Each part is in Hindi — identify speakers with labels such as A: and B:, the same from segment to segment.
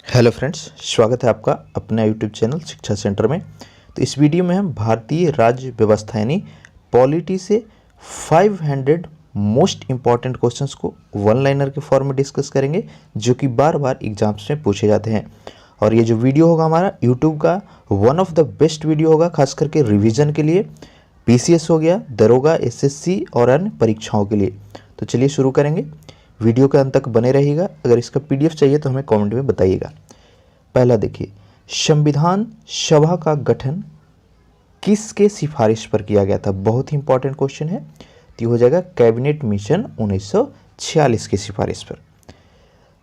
A: हेलो फ्रेंड्स, स्वागत है आपका अपने यूट्यूब चैनल शिक्षा सेंटर में। तो इस वीडियो में हम भारतीय राज्य व्यवस्था यानी पॉलिटी से 500 मोस्ट इम्पॉर्टेंट क्वेश्चंस को वन लाइनर के फॉर्म में डिस्कस करेंगे, जो कि बार बार एग्जाम्स में पूछे जाते हैं। और ये जो वीडियो होगा हमारा यूट्यूब का one of the best video होगा, खास करके रिविजन के लिए, पीसीएस हो गया, दरोगा, एसएससी और अन्य परीक्षाओं के लिए। तो चलिए शुरू करेंगे। वीडियो के अंत तक बने रहिएगा। अगर इसका पीडीएफ चाहिए तो हमें कमेंट में बताइएगा। पहला देखिए, संविधान सभा का गठन किसके सिफारिश पर किया गया था? बहुत ही इंपॉर्टेंट क्वेश्चन है। तो ये हो जाएगा कैबिनेट मिशन 1946 की सिफारिश पर।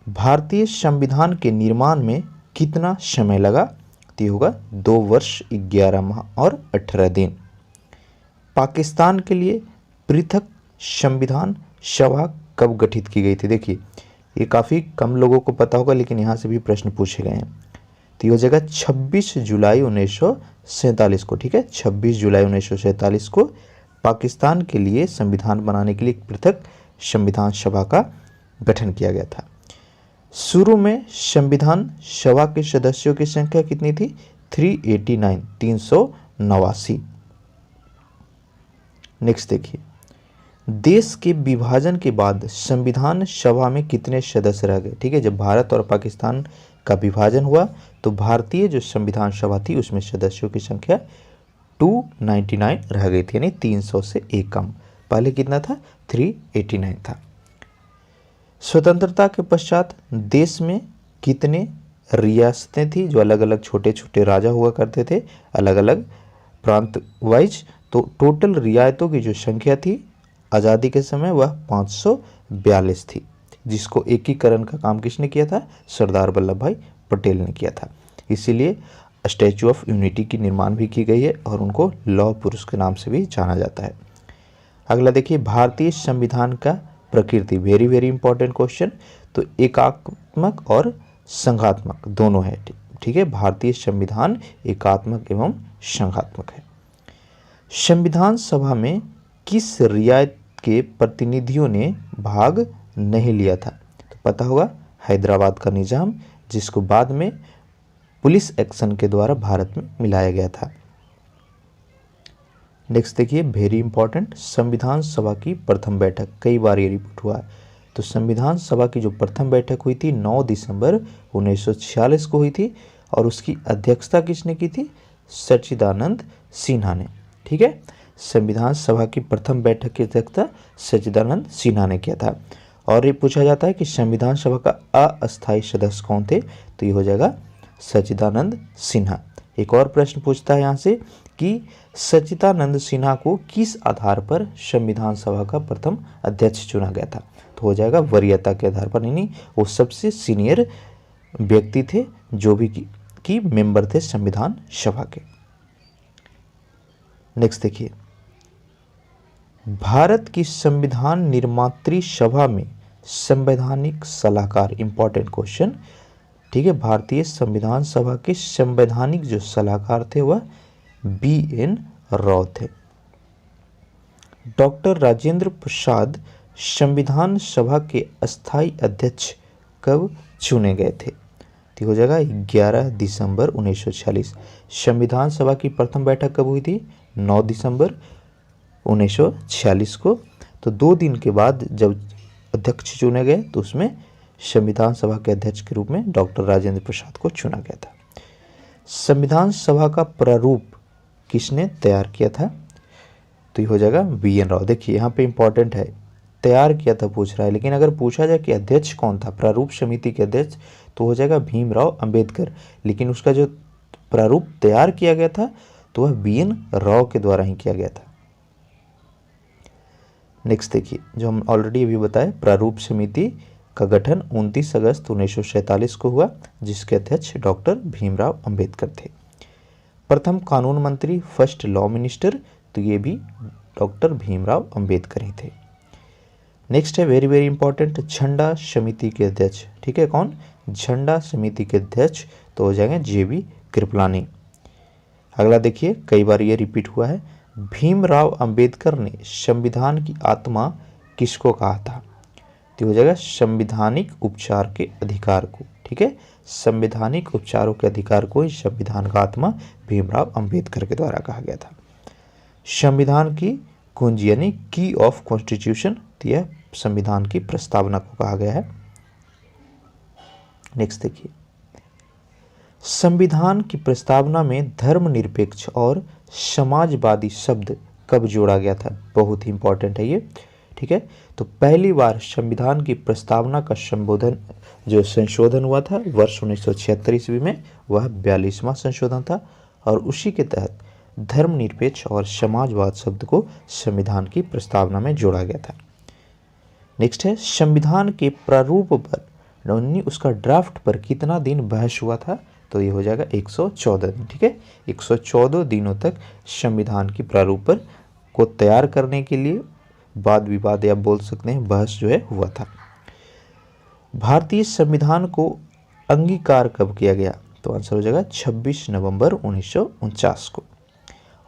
A: भारतीय संविधान के निर्माण में कितना समय लगा? तो ये होगा 2 वर्ष 11 माह और 18 दिन। पाकिस्तान के लिए पृथक संविधान सभा कब गठित की गई थी? देखिए, ये काफ़ी कम लोगों को पता होगा, लेकिन यहाँ से भी प्रश्न पूछे गए हैं। तो ये हो जाएगा 26 जुलाई 1947 को। ठीक है, 26 जुलाई 1947 को पाकिस्तान के लिए संविधान बनाने के लिए एक पृथक संविधान सभा का गठन किया गया था। शुरू में संविधान सभा के सदस्यों की संख्या कितनी थी? 389। नेक्स्ट देखिए, देश के विभाजन के बाद संविधान सभा में कितने सदस्य रह गए? ठीक है, जब भारत और पाकिस्तान का विभाजन हुआ तो भारतीय जो संविधान सभा थी उसमें सदस्यों की संख्या 299 रह गई थी, यानी 300 से एक कम। पहले कितना था? 389 था। स्वतंत्रता के पश्चात देश में कितने रियासतें थी, जो अलग अलग छोटे छोटे राजा हुआ करते थे, अलग अलग प्रांत वाइज? तो टोटल रियायतों की जो संख्या थी आज़ादी के समय वह 542 थी, जिसको एकीकरण का काम किसने किया था? सरदार वल्लभ भाई पटेल ने किया था। इसीलिए स्टैचू ऑफ यूनिटी की निर्माण भी की गई है और उनको लौह पुरुष के नाम से भी जाना जाता है। अगला देखिए, भारतीय संविधान का प्रकृति, वेरी वेरी इंपॉर्टेंट क्वेश्चन। तो एकात्मक और संघात्मक दोनों है। ठीक है, भारतीय संविधान एकात्मक एवं संघात्मक है। संविधान सभा में किस रियायत के प्रतिनिधियों ने भाग नहीं लिया था? तो पता होगा, हैदराबाद का निजाम, जिसको बाद में पुलिस एक्शन के द्वारा भारत में मिलाया गया था। नेक्स्ट देखिए, वेरी इंपॉर्टेंट, संविधान सभा की प्रथम बैठक, कई बार ये रिपीट हुआ है। तो संविधान सभा की जो प्रथम बैठक हुई थी 9 दिसंबर 1946 को हुई थी, और उसकी अध्यक्षता किसने की थी? सच्चिदानंद सिन्हा ने। ठीक है, संविधान सभा की प्रथम बैठक की अध्यक्षता सच्चिदानंद सिन्हा ने किया था। और ये पूछा जाता है कि संविधान सभा का अस्थायी सदस्य कौन थे? तो ये हो जाएगा सच्चिदानंद सिन्हा। एक और प्रश्न पूछता है यहाँ से कि सच्चिदानंद सिन्हा को किस आधार पर संविधान सभा का प्रथम अध्यक्ष चुना गया था? तो हो जाएगा वरीयता के आधार पर, यानी वो सबसे सीनियर व्यक्ति थे जो भी की मेंबर थे संविधान सभा के। नेक्स्ट देखिए, भारत की संविधान निर्मात्री सभा में संवैधानिक सलाहकार, इंपॉर्टेंट क्वेश्चन। ठीक है, भारतीय संविधान सभा के संवैधानिक जो सलाहकार थे वह BN राव थे। डॉक्टर राजेंद्र प्रसाद संविधान सभा के अस्थायी अध्यक्ष कब चुने गए थे? तो हो जाएगा 11 दिसंबर 1946। संविधान सभा की प्रथम बैठक कब हुई थी? 9 दिसंबर 1946 को। तो 2 दिन के बाद जब अध्यक्ष चुने गए तो उसमें संविधान सभा के अध्यक्ष के रूप में डॉक्टर राजेंद्र प्रसाद को चुना गया था। संविधान सभा का प्रारूप किसने तैयार किया था? तो ये हो जाएगा BN राव। देखिए, यहाँ पे इंपॉर्टेंट है, तैयार किया था पूछ रहा है, लेकिन अगर पूछा जाए कि अध्यक्ष कौन था, प्रारूप समिति के अध्यक्ष, तो हो जाएगा भीमराव अंबेडकर। लेकिन उसका जो प्रारूप तैयार किया गया था तो वह BN राव के द्वारा ही किया गया था। नेक्स्ट देखिए, जो हम ऑलरेडी अभी बताए, प्रारूप समिति का गठन 29 अगस्त 1947 को हुआ, जिसके अध्यक्ष डॉक्टर भीमराव अंबेडकर थे। प्रथम कानून मंत्री, फर्स्ट लॉ मिनिस्टर, तो ये भी डॉक्टर भीमराव अंबेडकर ही थे। नेक्स्ट है वेरी वेरी इंपॉर्टेंट, झंडा समिति के अध्यक्ष। ठीक है, कौन? झंडा समिति के अध्यक्ष तो हो जाएंगे JB कृपलानी। अगला देखिए, कई बार ये रिपीट हुआ है, भीमराव अंबेडकर ने संविधान की आत्मा किसको कहा था? तो हो जाएगा संवैधानिक उपचार के अधिकार को। ठीक है। संवैधानिक उपचारों के अधिकार को इस संविधान का आत्मा भीमराव अंबेडकर के द्वारा कहा गया था। संविधान की कुंजी यानी की ऑफ कॉन्स्टिट्यूशन, तो यह संविधान की प्रस्तावना को कहा गया है। नेक्स्ट देखिए, संविधान की प्रस्तावना में धर्मनिरपेक्ष और समाजवादी शब्द कब जोड़ा गया था? बहुत ही इंपॉर्टेंट है ये, ठीक है। तो पहली बार संविधान की प्रस्तावना का संशोधन हुआ था वर्ष 1976 ईस्वी में, वह 42वां संशोधन था और उसी के तहत धर्मनिरपेक्ष और समाजवाद शब्द को संविधान की प्रस्तावना में जोड़ा गया था। नेक्स्ट है, संविधान के प्रारूप पर उसका ड्राफ्ट पर कितना दिन बहस हुआ था? तो ये हो जाएगा 114 दिन, ठीक है। 114 दिनों तक संविधान की प्रारूप पर को तैयार करने के लिए वाद विवाद या बोल सकते हैं बहस जो है हुआ था। भारतीय संविधान को अंगीकार कब किया गया? तो आंसर हो जाएगा 26 नवंबर 1949 को।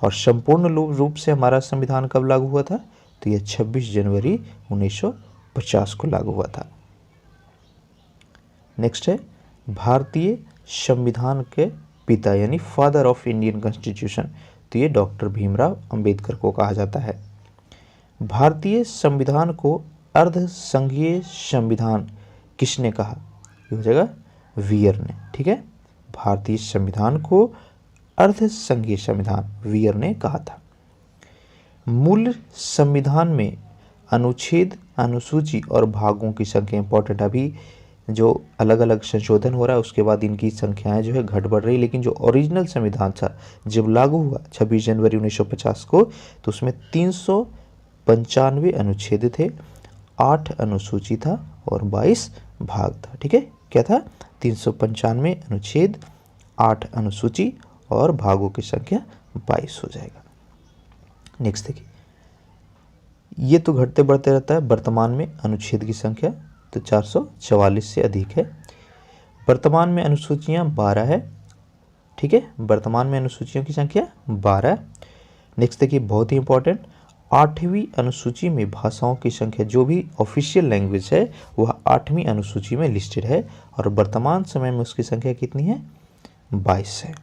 A: और संपूर्ण रूप से हमारा संविधान कब लागू हुआ था? तो यह 26 जनवरी 1950 को लागू हुआ था। नेक्स्ट है, भारतीय संविधान के पिता यानी फादर ऑफ इंडियन कॉन्स्टिट्यूशन, तो ये डॉक्टर भीमराव अंबेडकर को कहा जाता है। भारतीय संविधान को अर्ध संघीय संविधान किसने कहा? ये हो जाएगा वीयर ने, ठीक है। भारतीय संविधान को अर्ध संघीय संविधान वीयर ने कहा था। मूल संविधान में अनुच्छेद, अनुसूची और भागों की संख्या इंपॉर्टेंट, अभी जो अलग अलग संशोधन हो रहा है उसके बाद इनकी संख्याएं जो है घट बढ़ रही, लेकिन जो ओरिजिनल संविधान था जब लागू हुआ 26 जनवरी 1950 को, तो उसमें 395 अनुच्छेद थे, 8 अनुसूची था और 22 भाग था, ठीक है। क्या था? 395 अनुच्छेद, 8 अनुसूची और भागों की संख्या 22 हो जाएगा। नेक्स्ट देखिए, ये तो घटते बढ़ते रहता है। वर्तमान में अनुच्छेद की संख्या तो 444 से अधिक है। वर्तमान में अनुसूचियां 12 है, ठीक है। वर्तमान में अनुसूचियों की संख्या 12 है। नेक्स्ट देखिए, बहुत ही इंपॉर्टेंट, 8वीं अनुसूची में भाषाओं की संख्या, जो भी ऑफिशियल लैंग्वेज है वह 8वीं अनुसूची में लिस्टेड है और वर्तमान समय में उसकी संख्या कितनी है? 22 है।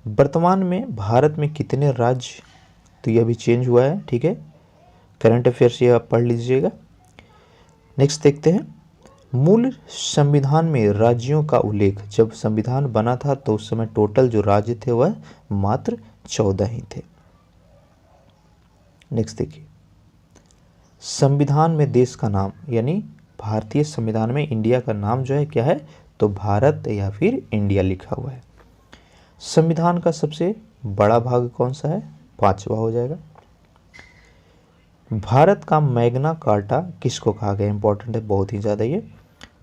A: वर्तमान में भारत में कितने राज्य, तो यह भी चेंज हुआ है, ठीक है। करंट अफेयर्स ये आप पढ़ लीजिएगा। नेक्स्ट देखते हैं, मूल संविधान में राज्यों का उल्लेख, जब संविधान बना था तो उस समय टोटल जो राज्य थे वह मात्र 14 ही थे। नेक्स्ट देखिए, संविधान में देश का नाम, यानी भारतीय संविधान में इंडिया का नाम जो है क्या है? तो भारत या फिर इंडिया लिखा हुआ है। संविधान का सबसे बड़ा भाग कौन सा है? 5वां हो जाएगा। भारत का मैग्ना कार्टा किसको कहा गया? इंपॉर्टेंट है बहुत ही ज़्यादा ये।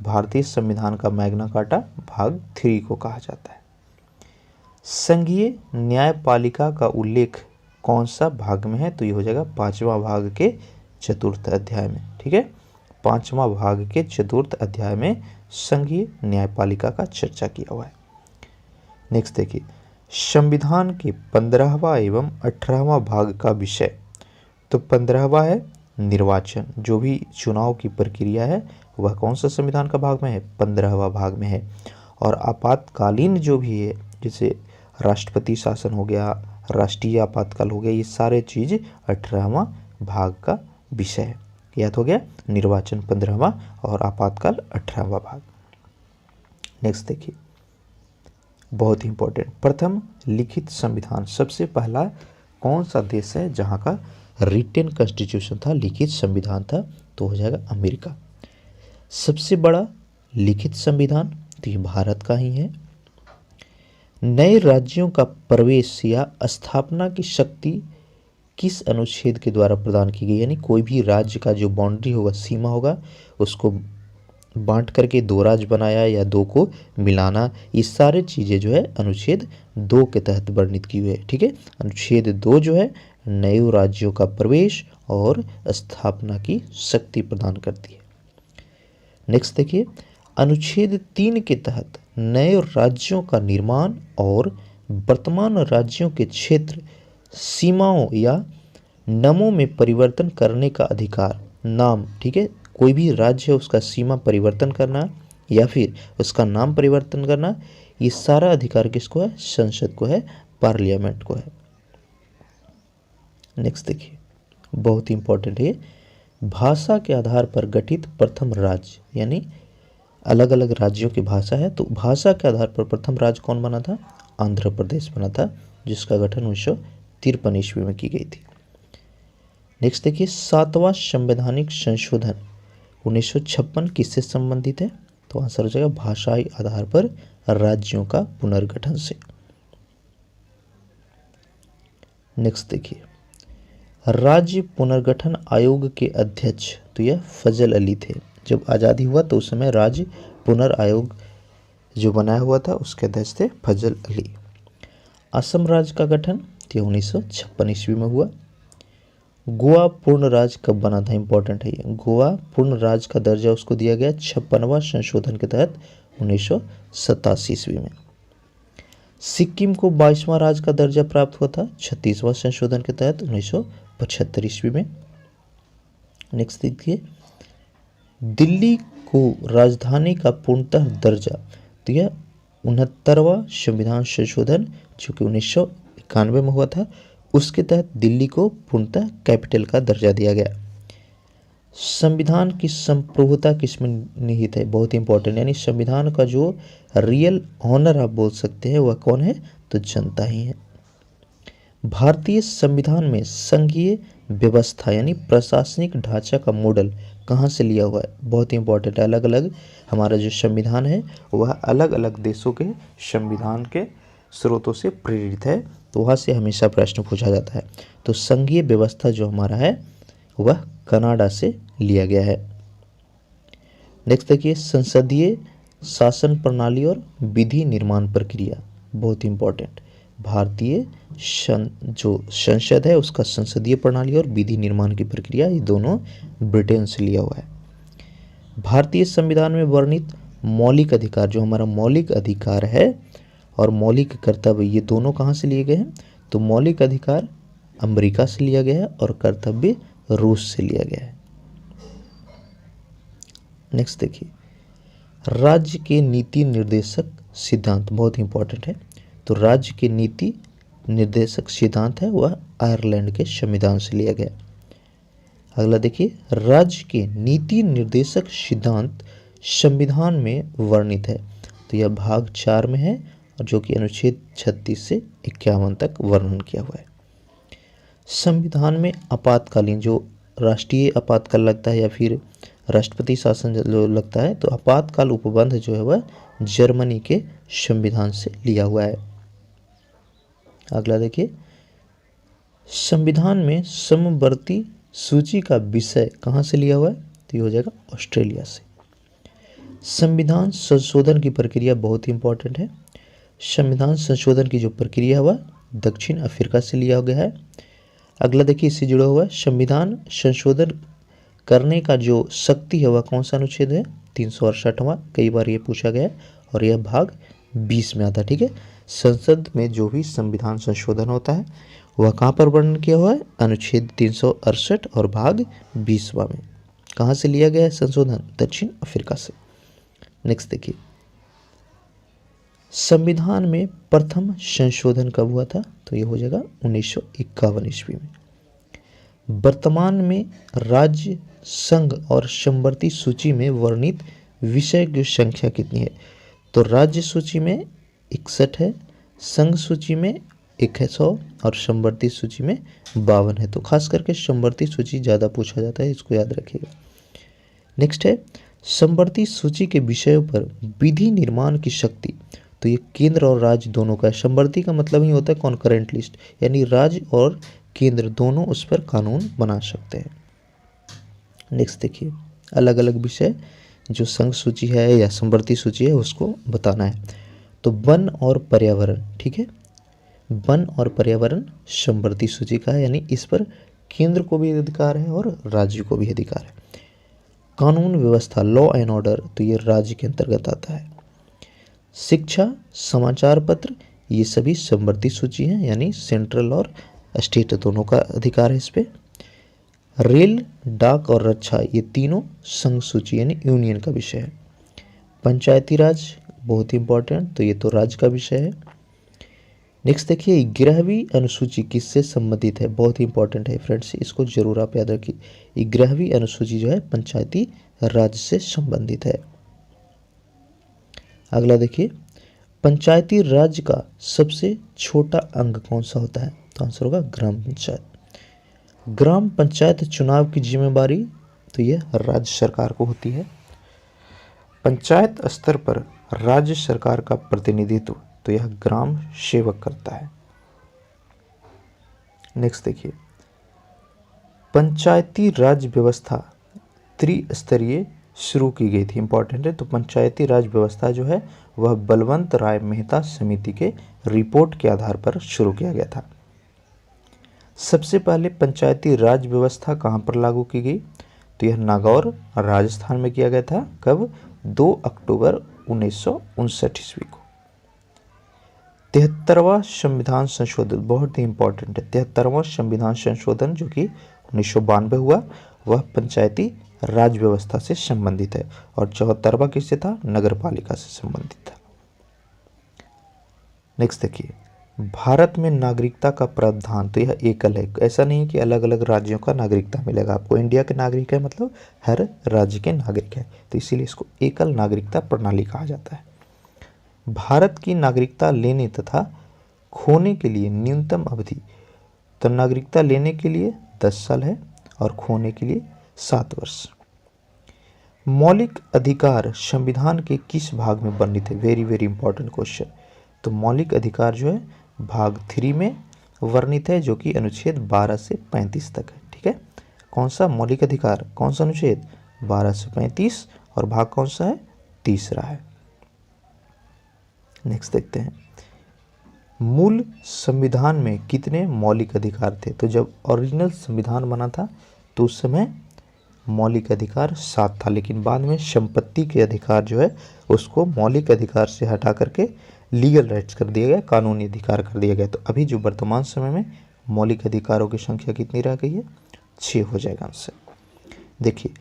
A: भारतीय संविधान का मैग्ना कार्टा भाग 3 को कहा जाता है। संघीय न्यायपालिका का उल्लेख कौन सा भाग में है? तो ये हो जाएगा 5वां भाग के 4th अध्याय में, ठीक है। 5वां भाग के 4th अध्याय में संघीय न्यायपालिका का चर्चा किया हुआ है। नेक्स्ट देखिए, संविधान के 15वां एवं 18वां भाग का विषय, तो 15वां है निर्वाचन, जो भी चुनाव की प्रक्रिया है वह कौन सा संविधान का भाग में है? 15वां भाग में है। और आपातकालीन जो भी है, जैसे राष्ट्रपति शासन हो गया, राष्ट्रीय आपातकाल हो गया, ये सारे चीज़ 18वां भाग का विषय है। याद हो गया, निर्वाचन 15वां और आपातकाल 18वां भाग। नेक्स्ट देखिए, बहुत ही इंपॉर्टेंट, प्रथम लिखित संविधान, सबसे पहला कौन सा देश है जहाँ का रिटन कॉन्स्टिट्यूशन था, लिखित संविधान था? तो हो जाएगा अमेरिका। सबसे बड़ा लिखित संविधान तो ये भारत का ही है। नए राज्यों का प्रवेश या स्थापना की शक्ति किस अनुच्छेद के द्वारा प्रदान की गई? यानी कोई भी राज्य का जो बाउंड्री होगा, सीमा होगा, उसको बांट करके 2 राज्य बनाया या 2 को मिलाना, ये सारे चीज़ें जो है अनुच्छेद 2 के तहत वर्णित की हुई है, ठीक है। अनुच्छेद 2 जो है नए राज्यों का प्रवेश और स्थापना की शक्ति प्रदान करती है। नेक्स्ट देखिए, अनुच्छेद 3 के तहत नए राज्यों का निर्माण और वर्तमान राज्यों के क्षेत्र, सीमाओं या नामों में परिवर्तन करने का अधिकार, नाम, ठीक है। कोई भी राज्य है उसका सीमा परिवर्तन करना या फिर उसका नाम परिवर्तन करना, ये सारा अधिकार किसको है? संसद को है, पार्लियामेंट को है। नेक्स्ट देखिए, बहुत ही इंपॉर्टेंट है, भाषा के आधार पर गठित प्रथम राज्य, यानी अलग अलग राज्यों की भाषा है, तो भाषा के आधार पर प्रथम राज्य कौन बना था? आंध्र प्रदेश बना था, जिसका गठन 1953 ईस्वी में की गई थी। नेक्स्ट देखिए, 7वां संवैधानिक संशोधन 1956 किससे संबंधित है? तो आंसर हो जाएगा भाषाई आधार पर राज्यों का पुनर्गठन से। नेक्स्ट देखिए, राज्य पुनर्गठन आयोग के अध्यक्ष, तो यह फजल अली थे। जब आज़ादी हुआ तो उस समय राज्य पुनर्आयोग जो बनाया हुआ था उसके अध्यक्ष थे फजल अली। असम राज्य का गठन 1956 ईस्वी में हुआ। गोवा पूर्ण राज्य कब बना था? इंपॉर्टेंट है ये। गोवा पूर्ण राज्य का दर्जा उसको दिया गया 56वां संशोधन के तहत 1987 ईस्वी में। सिक्किम को 22वां राज्य का दर्जा प्राप्त हुआ था 36वां संशोधन के तहत 1975 ईस्वी में। नेक्स्ट देखिए, दिल्ली को राजधानी का पूर्णतः दर्जा, तो यह 69वां संविधान संशोधन जो कि 1991 में हुआ था, उसके तहत दिल्ली को पूर्णतः कैपिटल का दर्जा दिया गया। संविधान की संप्रभुता किसमें निहित है? बहुत इंपॉर्टेंट, यानी संविधान का जो रियल ऑनर आप बोल सकते हैं वह कौन है? तो जनता ही है। भारतीय संविधान में संघीय व्यवस्था यानी प्रशासनिक ढांचा का मॉडल कहाँ से लिया हुआ है? बहुत इंपॉर्टेंट है। अलग अलग हमारा जो संविधान है वह अलग अलग देशों के संविधान के स्रोतों से प्रेरित है, तो वहाँ से हमेशा प्रश्न पूछा जाता है। तो संघीय व्यवस्था जो हमारा है वह कनाडा से लिया गया है। नेक्स्ट देखिए, संसदीय शासन प्रणाली और विधि निर्माण प्रक्रिया, बहुत इंपॉर्टेंट। भारतीय जो संसद है उसका संसदीय प्रणाली और विधि निर्माण की प्रक्रिया, ये दोनों ब्रिटेन से लिया हुआ है। भारतीय संविधान में वर्णित मौलिक अधिकार, जो हमारा मौलिक अधिकार है और मौलिक कर्तव्य, ये दोनों कहाँ से लिए गए हैं? तो मौलिक अधिकार अमेरिका से लिया गया है और कर्तव्य रूस से लिया गया है। नेक्स्ट देखिए, राज्य के नीति निर्देशक सिद्धांत, बहुत इंपॉर्टेंट है। तो राज्य के नीति निर्देशक सिद्धांत है वह आयरलैंड के संविधान से लिया गया। अगला देखिए, राज्य के नीति निर्देशक सिद्धांत संविधान में वर्णित है, तो यह भाग 4 में है और जो कि अनुच्छेद 36 से 51 तक वर्णन किया हुआ है। संविधान में आपातकालीन, जो राष्ट्रीय आपातकाल लगता है या फिर राष्ट्रपति शासन जो लगता है, तो आपातकाल उपबंध जो है वह जर्मनी के संविधान से लिया हुआ है। अगला देखिए, संविधान में समवर्ती सूची का विषय कहाँ से लिया हुआ है? तो ये हो जाएगा ऑस्ट्रेलिया से। संविधान संशोधन की प्रक्रिया बहुत इंपॉर्टेंट है। संविधान संशोधन की जो प्रक्रिया हुआ दक्षिण अफ्रीका से लिया गया है। अगला देखिए, इससे जुड़ा हुआ संविधान संशोधन करने का जो शक्ति है वह कौन सा अनुच्छेद है? 368वां। कई बार ये पूछा गया और यह भाग 20 में आता है। ठीक है, संसद में जो भी संविधान संशोधन होता है वह कहाँ पर वर्णन किया हुआ है? अनुच्छेद 368 और भाग 20वां में। कहाँ से लिया गया है संशोधन? दक्षिण अफ्रीका से। नेक्स्ट देखिए, संविधान में प्रथम संशोधन कब हुआ था? तो ये हो जाएगा 1951 ईस्वी में। वर्तमान में राज्य, संघ और समवर्ती सूची में वर्णित विषय की संख्या कितनी है? तो राज्य सूची में 61 है, संघ सूची में 100 और समवर्ती सूची में 52 है। तो खास करके समवर्ती सूची ज़्यादा पूछा जाता है, इसको याद रखिएगा। नेक्स्ट है, समवर्ती सूची के विषयों पर विधि निर्माण की शक्ति, तो ये केंद्र और राज्य दोनों का है। समवर्ती का मतलब ही होता है कॉन्करेंट लिस्ट, यानी राज्य और केंद्र दोनों उस पर कानून बना सकते हैं। नेक्स्ट देखिए, अलग अलग विषय जो संघ सूची है या समवर्ती सूची है उसको बताना है। तो वन और पर्यावरण, ठीक है, वन और पर्यावरण समवर्ती सूची का है, यानी इस पर केंद्र को भी अधिकार है और राज्य को भी अधिकार है। कानून व्यवस्था, लॉ एंड ऑर्डर, तो ये राज्य के अंतर्गत आता है। शिक्षा, समाचार पत्र, ये सभी समवर्ती सूची हैं, यानी सेंट्रल और स्टेट दोनों का अधिकार है इस पे। रेल, डाक और रक्षा, ये तीनों संघ सूची यानी यूनियन का विषय है। पंचायती राज बहुत ही इंपॉर्टेंट, तो ये तो राज्य का विषय है। नेक्स्ट देखिए 11वीं अनुसूची किससे संबंधित है, बहुत ही इंपॉर्टेंट है फ्रेंड्स, इसको जरूर आप याद रखिए। 11वीं अनुसूची जो है पंचायती राज से संबंधित है। अगला देखिए पंचायती राज का सबसे छोटा अंग कौन सा होता है, तो आंसर होगा ग्राम पंचायत। ग्राम पंचायत चुनाव की जिम्मेदारी तो यह राज्य सरकार को होती है। पंचायत स्तर पर राज्य सरकार का प्रतिनिधित्व तो यह ग्राम सेवक करता है। नेक्स्ट देखिए पंचायती राज व्यवस्था त्रिस्तरीय शुरू की गई थी, इंपॉर्टेंट है। तो पंचायती राज व्यवस्था जो है वह बलवंत राय मेहता समिति के रिपोर्ट के आधार पर शुरू किया गया था। सबसे पहले पंचायती राज व्यवस्था कहाँ पर लागू की गई, तो यह नागौर राजस्थान में किया गया था। कब, 2 अक्टूबर 1959 ईस्वी को। 73वां संविधान संशोधन बहुत ही इंपॉर्टेंट है। 73वां संविधान संशोधन जो कि 1992 हुआ, वह पंचायती राज व्यवस्था से संबंधित है। और 74वां किससे था, नगर पालिका से संबंधित था। नेक्स्ट देखिए भारत में नागरिकता का प्रावधान तो यह एकल है, ऐसा नहीं कि अलग अलग राज्यों का नागरिकता मिलेगा आपको। इंडिया के नागरिक है मतलब हर राज्य के नागरिक है, तो इसीलिए इसको एकल नागरिकता प्रणाली कहा जाता है। भारत की नागरिकता लेने तथा खोने के लिए न्यूनतम अवधि, तो नागरिकता लेने के लिए 10 साल है और खोने के लिए 7 वर्ष। मौलिक अधिकार संविधान के किस भाग में वर्णित है, वेरी वेरी इंपॉर्टेंट क्वेश्चन। तो मौलिक अधिकार जो है भाग 3 में वर्णित है, जो कि अनुच्छेद 12 से 35 तक है। ठीक है, कौन सा मौलिक अधिकार, कौन सा अनुच्छेद, 12 से 35, और भाग कौन सा है, तीसरा है। नेक्स्ट देखते हैं मूल संविधान में कितने मौलिक अधिकार थे। तो जब ओरिजिनल संविधान बना था तो उस समय मौलिक अधिकार 7 था, लेकिन बाद में संपत्ति के अधिकार जो है उसको मौलिक अधिकार से हटा करके लीगल राइट्स कर दिया गया, कानूनी अधिकार कर दिया गया। तो अभी जो वर्तमान समय में मौलिक अधिकारों की संख्या कितनी रह गई है, 6 हो जाएगा आंसर। देखिए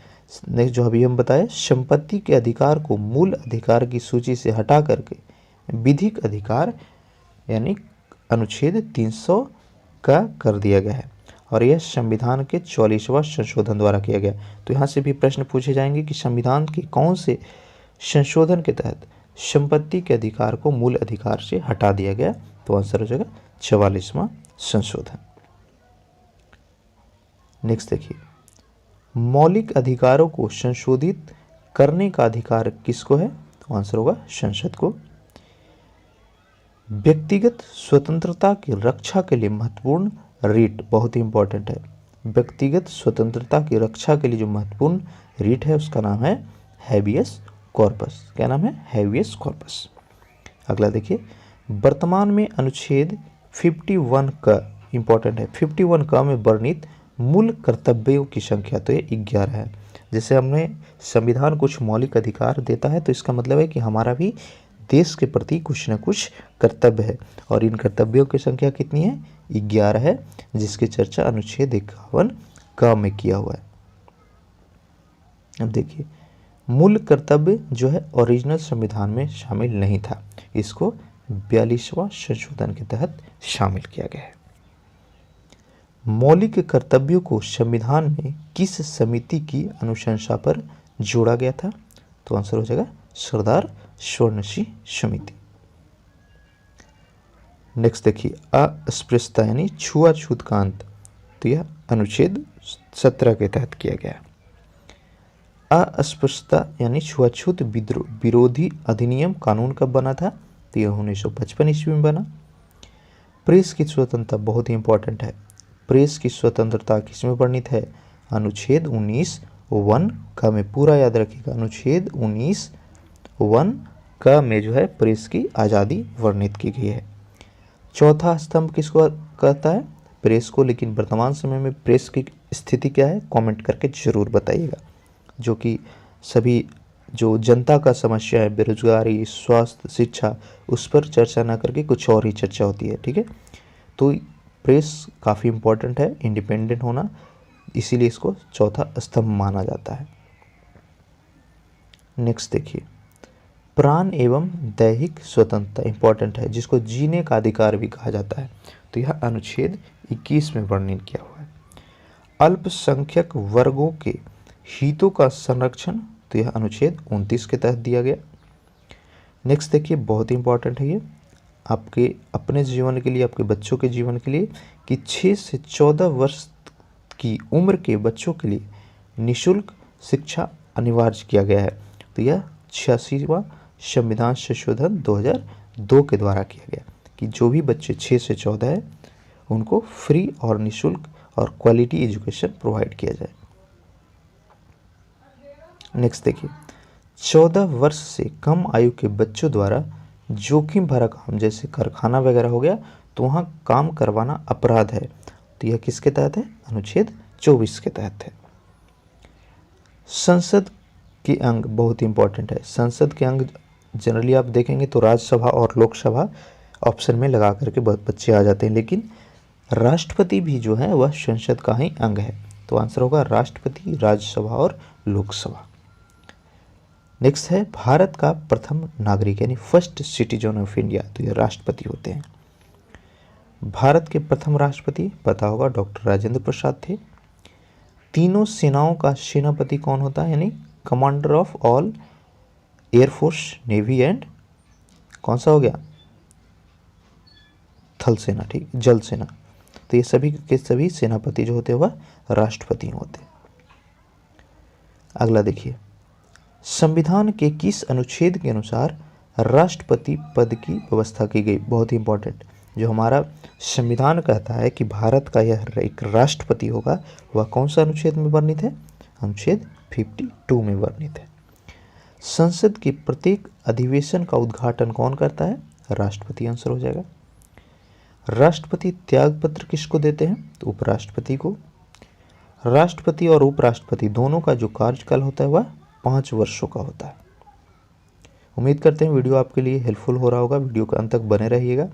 A: नेक्स्ट जो अभी हम बताए, संपत्ति के अधिकार को मूल अधिकार की सूची से हटा करके विधिक अधिकार यानी अनुच्छेद 300 का कर दिया गया है, और यह संविधान के 44वां संशोधन द्वारा किया गया। तो यहाँ से भी प्रश्न पूछे जाएंगे कि संविधान के कौन से संशोधन के तहत संपत्ति के अधिकार को मूल अधिकार से हटा दिया गया, तो आंसर हो जाएगा 44वां संशोधन। नेक्स्ट देखिए मौलिक अधिकारों को संशोधित करने का अधिकार किसको है, तो आंसर होगा संसद को। व्यक्तिगत स्वतंत्रता की रक्षा के लिए महत्वपूर्ण रीट बहुत ही इंपॉर्टेंट है। व्यक्तिगत स्वतंत्रता की रक्षा के लिए जो महत्वपूर्ण रीट है उसका नाम है हैबियस कॉर्पस। क्या नाम है, हैबियस कॉर्पस। अगला देखिए वर्तमान में अनुच्छेद 51 का इंपॉर्टेंट है, 51 का में वर्णित मूल कर्तव्यों की संख्या तो ये 11 है। जैसे हमने संविधान कुछ मौलिक अधिकार देता है तो इसका मतलब है कि हमारा भी देश के प्रति कुछ न कुछ कर्तव्य है, और इन कर्तव्यों की संख्या कितनी है, 11 है, जिसकी चर्चा अनुच्छेद 51 का में किया हुआ है। अब देखिए मूल कर्तव्य जो है ओरिजिनल संविधान में शामिल नहीं था, इसको 42वां संशोधन के तहत शामिल किया गया है। मौलिक कर्तव्यों को संविधान में किस समिति की अनुशंसा पर जोड़ा गया था, तो आंसर हो जाएगा सरदार स्वर्ण सिंह समिति। नेक्स्ट देखिए अस्पृश्यता यानी छुआछूत का अंत, तो यह अनुच्छेद 17 के तहत किया गया। अस्पृश्यता यानी छुआछूत विरोधी अधिनियम कानून कब बना था, तो यह 1955 ईस्वी में बना। प्रेस की स्वतंत्रता बहुत ही इंपॉर्टेंट है। प्रेस की स्वतंत्रता किसमें वर्णित है, अनुच्छेद 19(1) का में पूरा याद रखिएगा, अनुच्छेद 19(1) का में जो है प्रेस की आज़ादी वर्णित की गई है। चौथा स्तंभ किसको कहता है, प्रेस को। लेकिन वर्तमान समय में प्रेस की स्थिति क्या है, कमेंट करके जरूर बताइएगा। जो कि सभी जो जनता का समस्या है, बेरोजगारी, स्वास्थ्य, शिक्षा, उस पर चर्चा ना करके कुछ और ही चर्चा होती है। ठीक है, तो प्रेस काफ़ी इम्पोर्टेंट है, इंडिपेंडेंट होना, इसीलिए इसको चौथा स्तंभ माना जाता है। नेक्स्ट देखिए प्राण एवं दैहिक स्वतंत्रता इंपॉर्टेंट है, जिसको जीने का अधिकार भी कहा जाता है, तो यह अनुच्छेद 21 में वर्णन किया हुआ है। अल्पसंख्यक वर्गों के हितों का संरक्षण, तो यह अनुच्छेद 29 के तहत दिया गया। नेक्स्ट देखिए, बहुत इंपॉर्टेंट है ये आपके अपने जीवन के लिए, आपके बच्चों के जीवन के लिए, कि 6 से 14 वर्ष की उम्र के बच्चों के लिए निःशुल्क शिक्षा अनिवार्य किया गया है। तो यह 86वां संविधान संशोधन 2002 के द्वारा किया गया कि जो भी बच्चे 6 से 14 है उनको फ्री और निःशुल्क और क्वालिटी एजुकेशन प्रोवाइड किया जाए। नेक्स्ट देखिए, 14 वर्ष से कम आयु के बच्चों द्वारा जोखिम भरा काम, जैसे कारखाना वगैरह हो गया, तो वहाँ काम करवाना अपराध है। तो यह किसके तहत है? अनुच्छेद 24 के तहत है। संसद के अंग बहुत इंपॉर्टेंट है। संसद के अंग जनरली आप देखेंगे तो राज्यसभा और लोकसभा ऑप्शन में लगा करके बहुत बच्चे आ जाते हैं, लेकिन राष्ट्रपति भी जो है वह संसद का ही अंग है। तो आंसर होगा राष्ट्रपति, राज्यसभा और लोकसभा। नेक्स्ट है भारत का प्रथम नागरिक यानी फर्स्ट सिटीजन ऑफ इंडिया, तो ये राष्ट्रपति होते हैं। भारत के प्रथम राष्ट्रपति पता होगा डॉक्टर राजेंद्र प्रसाद थे। तीनों सेनाओं का सेनापति कौन होता है, यानी commander of all air force, navy and कौन सा हो गया, थल सेना, ठीक, जल सेना। तो ये सभी के सभी सेनापति जो होते हैं वह राष्ट्रपति होते हैं। अगला देखिए, संविधान के किस अनुच्छेद के अनुसार राष्ट्रपति पद की व्यवस्था की गई? बहुत ही इंपॉर्टेंट, जो हमारा संविधान कहता है कि भारत का यह एक राष्ट्रपति होगा, वह कौन सा अनुच्छेद में वर्णित है? अनुच्छेद 52 में वर्णित है। संसद के प्रत्येक अधिवेशन का उद्घाटन कौन करता है? राष्ट्रपति आंसर हो जाएगा। राष्ट्रपति त्याग पत्र किसको देते हैं? तो उपराष्ट्रपति को। राष्ट्रपति और उपराष्ट्रपति दोनों का जो कार्यकाल होता है वह 5 वर्षों का होता है। उम्मीद करते हैं वीडियो आपके लिए हेल्पफुल हो रहा होगा। वीडियो के अंत तक बने रहिएगा।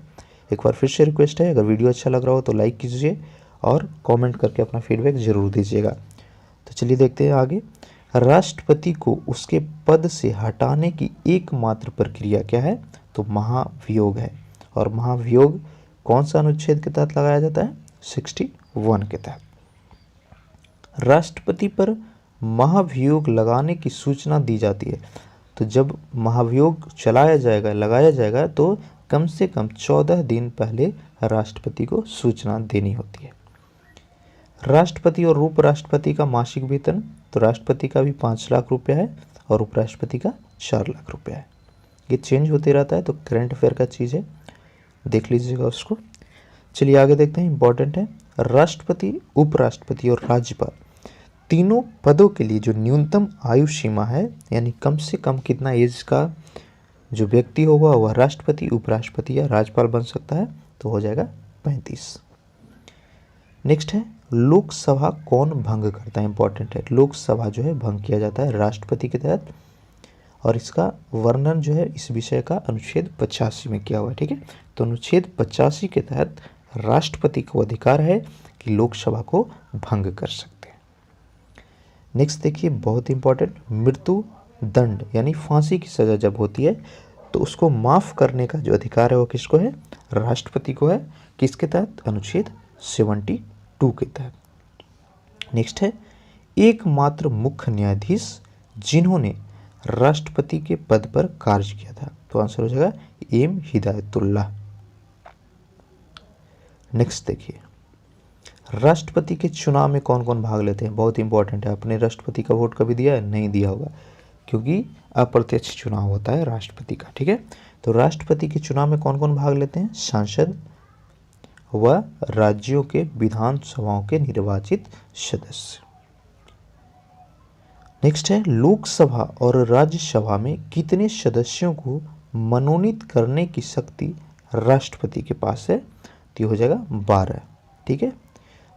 A: एक बार फिर से रिक्वेस्ट है, अगर वीडियो अच्छा लग रहा हो तो लाइक कीजिए और कमेंट करके अपना फीडबैक जरूर दीजिएगा। तो चलिए देखते हैं आगे। राष्ट्रपति को उसके पद से हटाने की एकमात्र प्रक्रिया क्या है? तो महाभियोग है। और महाभियोग कौन सा अनुच्छेद के तहत लगाया जाता है? 61 के तहत। राष्ट्रपति पर महाभियोग लगाने की सूचना दी जाती है। तो जब महाभियोग चलाया जाएगा, लगाया जाएगा, तो कम से कम 14 दिन पहले राष्ट्रपति को सूचना देनी होती है। राष्ट्रपति और उपराष्ट्रपति का मासिक वेतन, तो राष्ट्रपति का भी 5 लाख रुपया है और उपराष्ट्रपति का 4 लाख रुपया है। ये चेंज होते रहता है, तो करंट अफेयर का चीज़ है, देख लीजिएगा उसको। चलिए आगे देखते हैं, इंपॉर्टेंट है। राष्ट्रपति, उपराष्ट्रपति और राज्यपाल तीनों पदों के लिए जो न्यूनतम आयु सीमा है, यानी कम से कम कितना एज का जो व्यक्ति होगा वह राष्ट्रपति, उपराष्ट्रपति या राज्यपाल बन सकता है, तो हो जाएगा 35। नेक्स्ट है, लोकसभा कौन भंग करता है? इंपॉर्टेंट है। लोकसभा जो है भंग किया जाता है राष्ट्रपति के तहत, और इसका वर्णन जो है इस विषय का अनुच्छेद 85 में किया हुआ है, ठीक है। तो अनुच्छेद 85 के तहत राष्ट्रपति को अधिकार है कि लोकसभा को भंग कर सकते हैं। नेक्स्ट देखिए, बहुत इंपॉर्टेंट, मृत्यु दंड यानी फांसी की सजा जब होती है तो उसको माफ करने का जो अधिकार है वो किसको है? राष्ट्रपति को है। किसके तहत? अनुच्छेद 72 के तहत। नेक्स्ट है, एकमात्र मुख्य न्यायाधीश जिन्होंने राष्ट्रपति के पद पर कार्य किया था, तो आंसर हो जाएगा एम हिदायतुल्लाह। नेक्स्ट देखिए, राष्ट्रपति के चुनाव में कौन कौन भाग लेते हैं? बहुत इंपॉर्टेंट है। अपने राष्ट्रपति का वोट कभी दिया है? नहीं दिया होगा, क्योंकि अप्रत्यक्ष चुनाव होता है राष्ट्रपति का, ठीक है। तो राष्ट्रपति के चुनाव में कौन कौन भाग लेते हैं? सांसद व राज्यों के विधानसभाओं के निर्वाचित सदस्य। नेक्स्ट है, लोकसभा और राज्यसभा में कितने सदस्यों को मनोनीत करने की शक्ति राष्ट्रपति के पास है? तो ये हो जाएगा 12, ठीक है,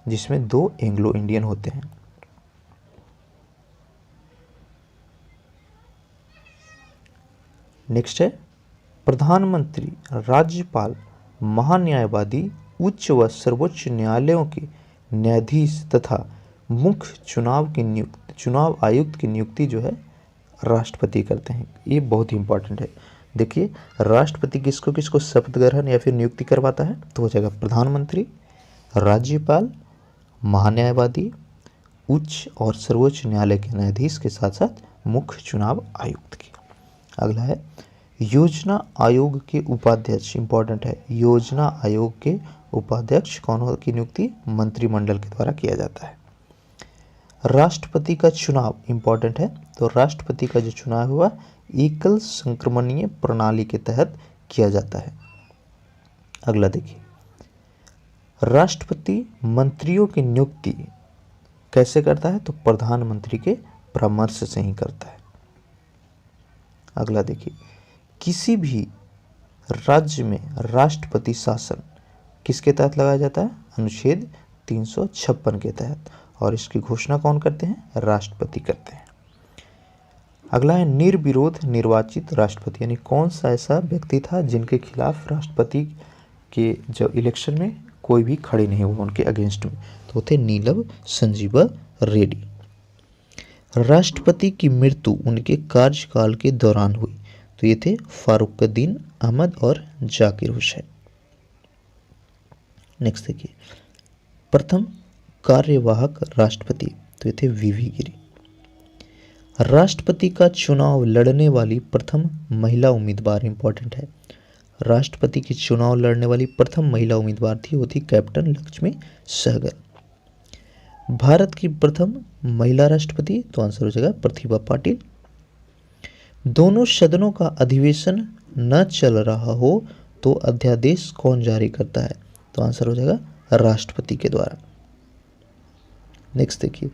A: जिसमें 2 एंग्लो इंडियन होते हैं। नेक्स्ट है, प्रधानमंत्री, राज्यपाल, महान्यायवादी, उच्च व सर्वोच्च न्यायालयों के न्यायाधीश तथा मुख्य चुनाव आयुक्त की नियुक्ति जो है राष्ट्रपति करते हैं। ये बहुत ही इंपॉर्टेंट है। देखिए, राष्ट्रपति किसको किसको शपथ ग्रहण या फिर नियुक्ति करवाता है, तो हो जाएगा प्रधानमंत्री, राज्यपाल, महान्यायवादी, उच्च और सर्वोच्च न्यायालय के न्यायाधीश के साथ साथ मुख्य चुनाव आयुक्त की। अगला है योजना आयोग के उपाध्यक्ष, इंपॉर्टेंट है। योजना आयोग के उपाध्यक्ष कौन की नियुक्ति मंत्रिमंडल के द्वारा किया जाता है। राष्ट्रपति का चुनाव इंपॉर्टेंट है, तो राष्ट्रपति का जो चुनाव हुआ एकल संक्रमणीय प्रणाली के तहत किया जाता है। अगला देखिए, राष्ट्रपति मंत्रियों की नियुक्ति कैसे करता है, तो प्रधानमंत्री के परामर्श से ही करता है। अगला देखिए, किसी भी राज्य में राष्ट्रपति शासन किसके तहत लगाया जाता है, अनुच्छेद 356 के तहत, और इसकी घोषणा कौन करते हैं, राष्ट्रपति करते हैं। अगला है निर्विरोध निर्वाचित राष्ट्रपति, यानी कौन सा ऐसा व्यक्ति था जिनके खिलाफ राष्ट्रपति के जो इलेक्शन में कोई भी खड़े नहीं हुआ उनके अगेंस्ट में, तो थे नीलम संजीवा रेड्डी। राष्ट्रपति की मृत्यु उनके कार्यकाल के दौरान हुई, तो ये थे फारुकुद्दीन अहमद और जाकिर हुसैन। नेक्स्ट देखिए, प्रथम कार्यवाहक राष्ट्रपति, तो ये थे वीवी गिरी। राष्ट्रपति का चुनाव लड़ने वाली प्रथम महिला उम्मीदवार, इंपॉर्टेंट है। राष्ट्रपति की चुनाव लड़ने वाली प्रथम महिला उम्मीदवार थी, वो थी कैप्टन लक्ष्मी सहगल। भारत की प्रथम महिला राष्ट्रपति, तो आंसर हो जाएगा प्रतिभा पाटिल। दोनों सदनों का अधिवेशन न चल रहा हो तो अध्यादेश कौन जारी करता है, तो आंसर हो जाएगा राष्ट्रपति के द्वारा। नेक्स्ट देखिए,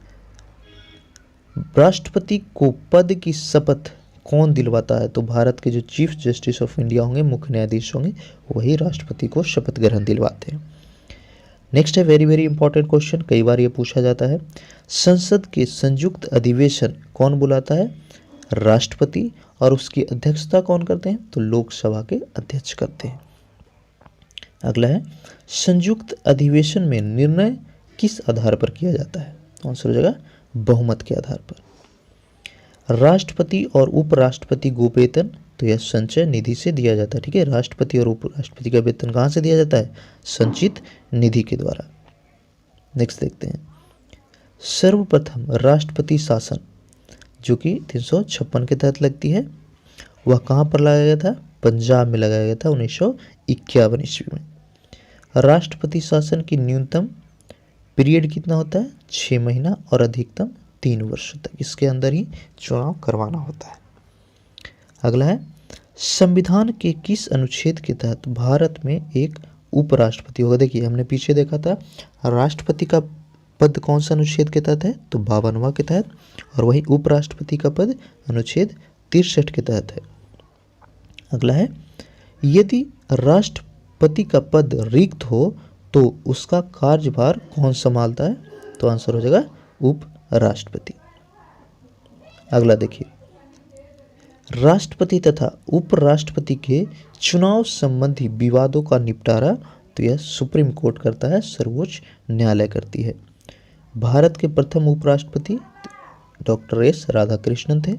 A: राष्ट्रपति को पद की शपथ कौन दिलवाता है, तो भारत के जो चीफ जस्टिस ऑफ इंडिया होंगे, मुख्य न्यायाधीश होंगे, वही राष्ट्रपति को शपथ ग्रहण दिलवाते हैं। नेक्स्ट है वेरी वेरी इंपॉर्टेंट क्वेश्चन, कई बार ये पूछा जाता है। संसद के संयुक्त अधिवेशन कौन बुलाता है, राष्ट्रपति, और उसकी अध्यक्षता कौन करते हैं, तो लोकसभा के अध्यक्ष करते हैं। अगला है संयुक्त अधिवेशन में निर्णय किस आधार पर किया जाता है, तो आंसर हो जाएगा बहुमत के आधार पर। राष्ट्रपति और उपराष्ट्रपति को वेतन, तो यह संचय निधि से दिया जाता है। ठीक है, राष्ट्रपति और उपराष्ट्रपति का वेतन कहाँ से दिया जाता है, संचित निधि के द्वारा। नेक्स्ट देखते हैं, सर्वप्रथम राष्ट्रपति शासन जो कि 356 के तहत लगती है, वह कहाँ पर लगाया गया था, पंजाब में लगाया गया था 1951 ईस्वी में। राष्ट्रपति शासन की न्यूनतम पीरियड कितना होता है, 6 महीना, और अधिकतम 3 वर्ष तक इसके अंदर ही चुनाव करवाना होता है। अगला है संविधान के किस अनुच्छेद के तहत भारत में एक उपराष्ट्रपति होगा। देखिए, हमने पीछे देखा था राष्ट्रपति का पद कौन सा अनुच्छेद के तहत है, तो 52वां के तहत, और वही उपराष्ट्रपति का पद अनुच्छेद 63 के तहत है। अगला है यदि राष्ट्रपति का पद रिक्त हो तो उसका कार्यभार कौन संभालता है, तो आंसर हो जाएगा उपराष्ट्रपति। अगला देखिए, राष्ट्रपति तथा उपराष्ट्रपति के चुनाव संबंधी विवादों का निपटारा, तो यह सुप्रीम कोर्ट करता है, सर्वोच्च न्यायालय करती है। भारत के प्रथम उपराष्ट्रपति डॉक्टर एस राधाकृष्णन थे।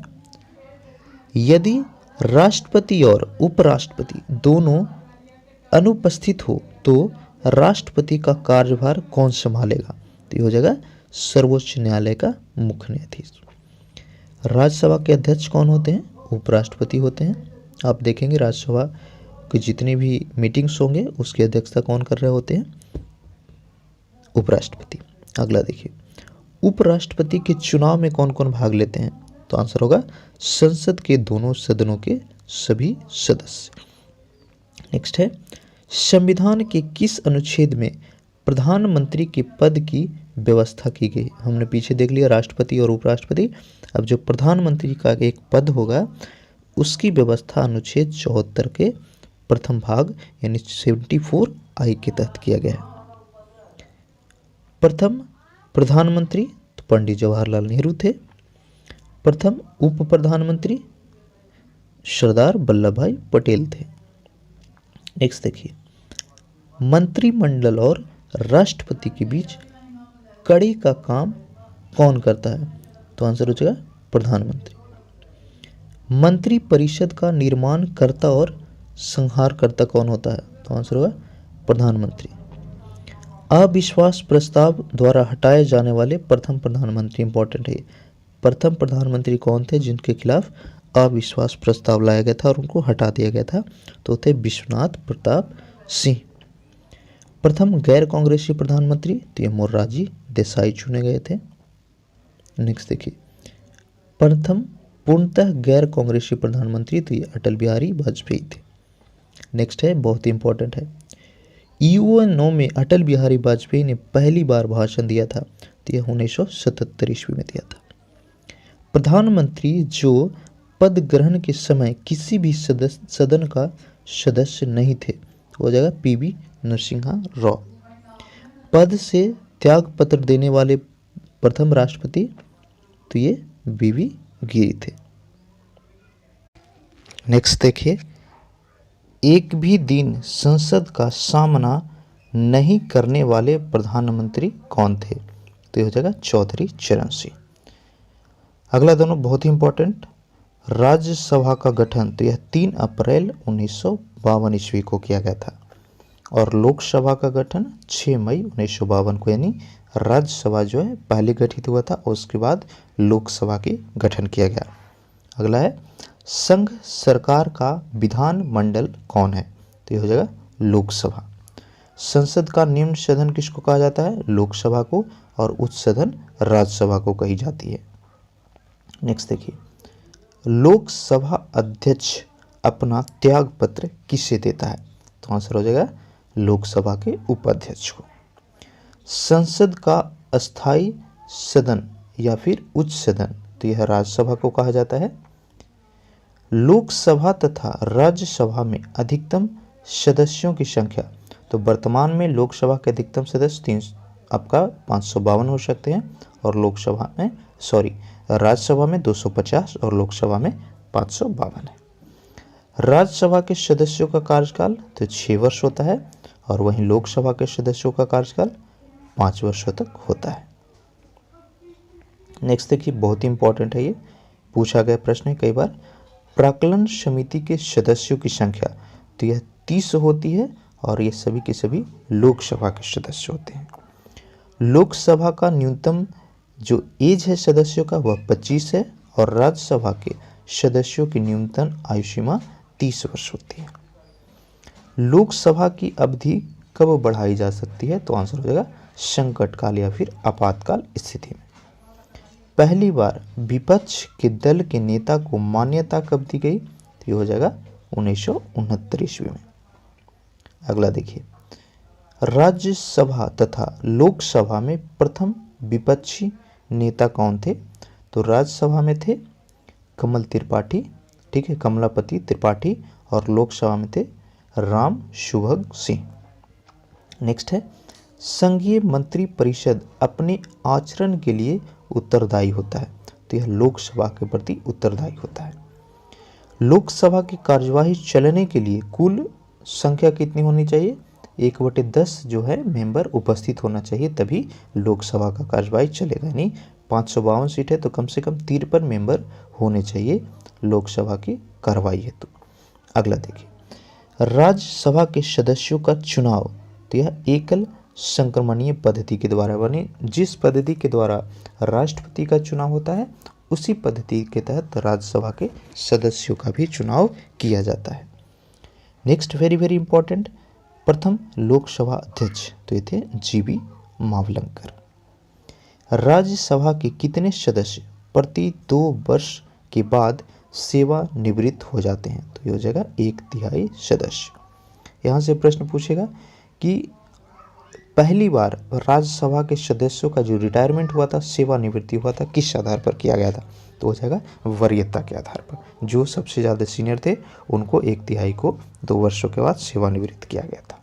A: यदि राष्ट्रपति और उपराष्ट्रपति दोनों अनुपस्थित हो तो राष्ट्रपति का कार्यभार कौन संभालेगा, तो ये हो जाएगा सर्वोच्च न्यायालय का मुख्य न्यायाधीश। राज्यसभा के अध्यक्ष कौन होते हैं, उपराष्ट्रपति होते हैं। आप देखेंगे राज्यसभा के जितने भी मीटिंग्स होंगे उसकी अध्यक्षता कौन कर रहे होते हैं, उपराष्ट्रपति। अगला देखिए, उपराष्ट्रपति के चुनाव में कौन कौन भाग लेते हैं, तो आंसर होगा संसद के दोनों सदनों के सभी सदस्य। नेक्स्ट है संविधान के किस अनुच्छेद में प्रधानमंत्री के पद की व्यवस्था की गई। हमने पीछे देख लिया राष्ट्रपति और उपराष्ट्रपति, अब जो प्रधानमंत्री का एक पद होगा उसकी व्यवस्था अनुच्छेद 74 के प्रथम भाग यानी 74I के तहत किया गया है। प्रथम प्रधानमंत्री तो पंडित जवाहरलाल नेहरू थे। प्रथम उप प्रधानमंत्री सरदार वल्लभ भाई पटेल थे। नेक्स्ट देखिए, मंत्रिमंडल और राष्ट्रपति के बीच कड़ी का काम कौन करता है, तो आंसर हो जाएगा प्रधानमंत्री। मंत्री परिषद का निर्माण करता और संहार करता कौन होता है? तो आंसर होगा प्रधानमंत्री। अविश्वास प्रस्ताव द्वारा हटाए जाने वाले प्रथम प्रधानमंत्री, इंपॉर्टेंट है। प्रथम प्रधानमंत्री कौन थे जिनके खिलाफ अविश्वास प्रस्ताव लाया गया था और उनको हटा दिया गया था? तो थे विश्वनाथ प्रताप सिंह। प्रथम गैर कांग्रेसी प्रधानमंत्री, तो ये मोरारजी देसाई चुने गए थे। नेक्स्ट देखिए, प्रथम पूर्णतः गैर कांग्रेसी प्रधानमंत्री, तो ये अटल बिहारी वाजपेयी थे। नेक्स्ट है, बहुत ही इंपॉर्टेंट है, यूएनओ में अटल बिहारी वाजपेयी ने पहली बार भाषण दिया था, तो यह 1977 ईस्वी में दिया था। प्रधानमंत्री जो पद ग्रहण के समय किसी भी सदन का सदस्य नहीं थे, हो जाएगा पीवी नरसिम्हा राव। पद से त्याग पत्र देने वाले प्रथम राष्ट्रपति, तो ये वीवी गिरी थे। नेक्स्ट देखिए, एक भी दिन संसद का सामना नहीं करने वाले प्रधानमंत्री कौन थे? तो ये हो जाएगा चौधरी चरण सिंह। अगला दोनों बहुत ही इंपॉर्टेंट, राज्यसभा का गठन, तो यह 3 अप्रैल 1952 ईस्वी को किया गया था और लोकसभा का गठन 6 मई 1952 को, यानी राज्यसभा जो है पहले गठित हुआ था और उसके बाद लोकसभा के गठन किया गया। अगला है, संघ सरकार का विधान मंडल कौन है? तो ये हो जाएगा लोकसभा। संसद का निम्न सदन किसको कहा जाता है? लोकसभा को, और उच्च सदन राज्यसभा को कही जाती है। नेक्स्ट देखिए, लोकसभा अध्यक्ष अपना त्याग पत्र किसे देता है? तो आंसर हो जाएगा लोकसभा के उपाध्यक्ष को। संसद का अस्थायी सदन या फिर उच्च सदन, तो यह राज्यसभा को कहा जाता है। लोकसभा तथा राज्यसभा में अधिकतम सदस्यों की संख्या, तो वर्तमान में लोकसभा के अधिकतम सदस्य आपका 552 हो सकते हैं और लोकसभा में राज्यसभा में 250 और लोकसभा में 552 है। राज्यसभा के सदस्यों का कार्यकाल तो 6 वर्ष होता है और वहीं लोकसभा के सदस्यों का कार्यकाल 5 वर्षों तक होता है। नेक्स्ट देखिए, बहुत ही इंपॉर्टेंट है, ये पूछा गया प्रश्न है कई बार। प्राक्कलन समिति के सदस्यों की संख्या, तो यह 30 होती है और ये सभी के सभी लोकसभा के सदस्य होते हैं। लोकसभा का न्यूनतम जो एज है सदस्यों का वह 25 है और राज्यसभा के सदस्यों की न्यूनतम आयु सीमा 30 वर्ष होती है। लोकसभा की अवधि कब बढ़ाई जा सकती है? तो आंसर हो जाएगा संकट काल या फिर आपातकाल स्थिति में। पहली बार विपक्ष के दल के नेता को मान्यता कब दी गई? तो ये हो जाएगा 1969 ईस्वी में। अगला देखिए, राज्यसभा तथा लोकसभा में प्रथम विपक्षी नेता कौन थे? तो राज्यसभा में थे कमल त्रिपाठी, ठीक है, कमलापति त्रिपाठी, और लोकसभा में थे राम सुभग सिंह। नेक्स्ट है, संघीय मंत्री परिषद अपने आचरण के लिए उत्तरदायी होता है, तो यह लोकसभा के प्रति उत्तरदायी होता है। लोकसभा की कार्यवाही चलने के लिए कुल संख्या कितनी होनी चाहिए? 1/10 जो है मेंबर उपस्थित होना चाहिए, तभी लोकसभा का कार्यवाही चलेगा। यानी 552 सीट है तो कम से कम 53 मेंबर होने चाहिए लोकसभा की कार्रवाई हेतु। अगला देखिए, राज्यसभा के सदस्यों का चुनाव, तो यह एकल संक्रमणीय पद्धति के द्वारा बने। जिस पद्धति के द्वारा राष्ट्रपति का चुनाव होता है उसी पद्धति के तहत राज्यसभा के सदस्यों का भी चुनाव किया जाता है। नेक्स्ट वेरी वेरी इंपॉर्टेंट, प्रथम लोकसभा अध्यक्ष, तो ये थे जीबी मावलंकर। राज्यसभा के कितने सदस्य प्रति 2 वर्ष के बाद सेवानिवृत्त हो जाते हैं? तो ये हो जाएगा 1/3 सदस्य। यहाँ से प्रश्न पूछेगा कि पहली बार राज्यसभा के सदस्यों का जो रिटायरमेंट हुआ था, सेवानिवृत्ति हुआ था, किस आधार पर किया गया था? तो हो जाएगा वरीयता के आधार पर। जो सबसे ज़्यादा सीनियर थे उनको 1/3 को 2 वर्षों के बाद सेवानिवृत्त किया गया था।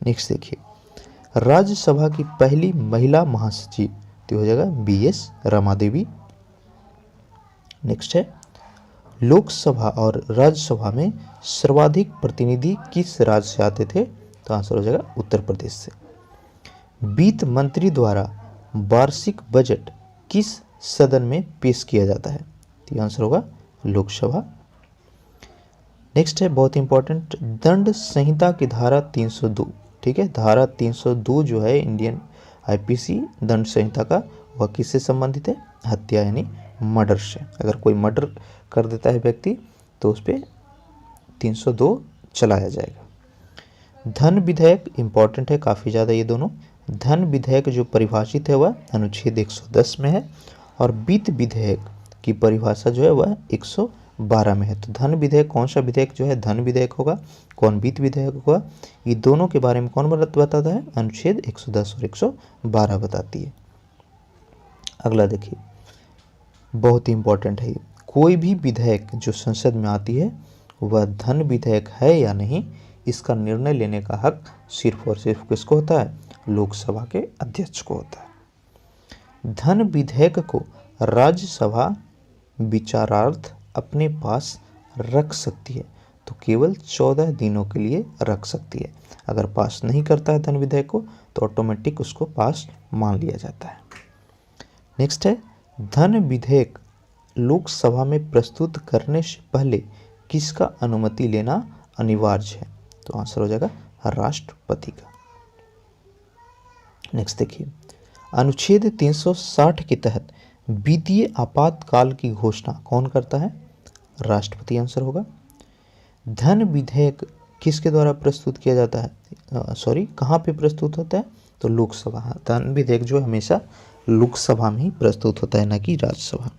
A: नेक्स्ट देखिए, राज्यसभा की पहली महिला महासचिव, तो हो जाएगा BS रमा देवी। नेक्स्ट है, लोकसभा और राज्यसभा में सर्वाधिक प्रतिनिधि किस राज्य से आते थे? तो आंसर हो जाएगा उत्तर प्रदेश से। वित्त मंत्री द्वारा वार्षिक बजट किस सदन में पेश किया जाता है? तो आंसर होगा लोकसभा नेक्स्ट है बहुत इंपॉर्टेंट, दंड संहिता की धारा 302। ठीक है, धारा 302 जो है इंडियन आईपीसी दंड संहिता का, वह किससे संबंधित है? हत्या यानी मर्डर से। अगर कोई मर्डर कर देता है व्यक्ति तो उस पर 302 चलाया जाएगा। धन विधेयक इंपॉर्टेंट है काफ़ी ज़्यादा ये दोनों। धन विधेयक जो परिभाषित है वह अनुच्छेद 110 में है, और वित्त विधेयक की परिभाषा जो है वह 112 में है। तो धन विधेयक कौन सा विधेयक जो है धन विधेयक होगा, कौन वित्त विधेयक होगा, ये दोनों के बारे में कौन बताता है? अनुच्छेद 110 और 112 बताती है। अगला देखिए, बहुत ही इंपॉर्टेंट है ये, कोई भी विधेयक जो संसद में आती है वह धन विधेयक है या नहीं, इसका निर्णय लेने का हक सिर्फ और सिर्फ किसको होता है? लोकसभा के अध्यक्ष को होता है। धन विधेयक को राज्यसभा विचारार्थ अपने पास रख सकती है, तो केवल 14 दिनों के लिए रख सकती है। अगर पास नहीं करता है धन विधेयक को तो ऑटोमेटिक उसको पास मान लिया जाता है। नेक्स्ट है, धन विधेयक लोकसभा में प्रस्तुत करने से पहले किसका अनुमति लेना अनिवार्य है? तो आंसर हो जाएगा राष्ट्रपति का। नेक्स्ट देखिए, अनुच्छेद 360 के तहत वित्तीय आपातकाल की घोषणा कौन करता है? राष्ट्रपति आंसर होगा। धन विधेयक किसके द्वारा प्रस्तुत किया जाता है? कहाँ पे प्रस्तुत होता है? तो लोकसभा। धन विधेयक जो हमेशा लोकसभा में ही प्रस्तुत होता है, न कि राज्यसभा में।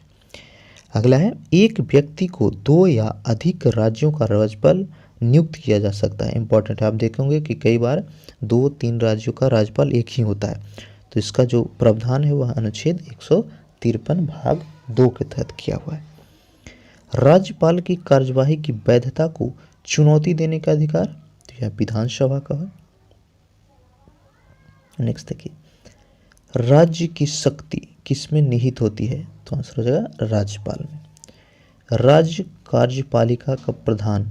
A: अगला है, एक व्यक्ति को 2 या अधिक राज्यों का राज्यपाल नियुक्त किया जा सकता है। इंपॉर्टेंट है, आप देखेंगे कि कई बार 2-3 राज्यों का राज्यपाल एक ही होता है। तो इसका जो प्रावधान है वह अनुच्छेद 153 भाग 2 के तहत किया हुआ है। राज्यपाल की कार्यवाही की वैधता को चुनौती देने का अधिकार, तो यह विधानसभा का है। नेक्स्ट देखिए, राज्य की शक्ति किसमें निहित होती है? तो आंसर हो जाएगा राज्यपाल में। राज्य कार्यपालिका का प्रधान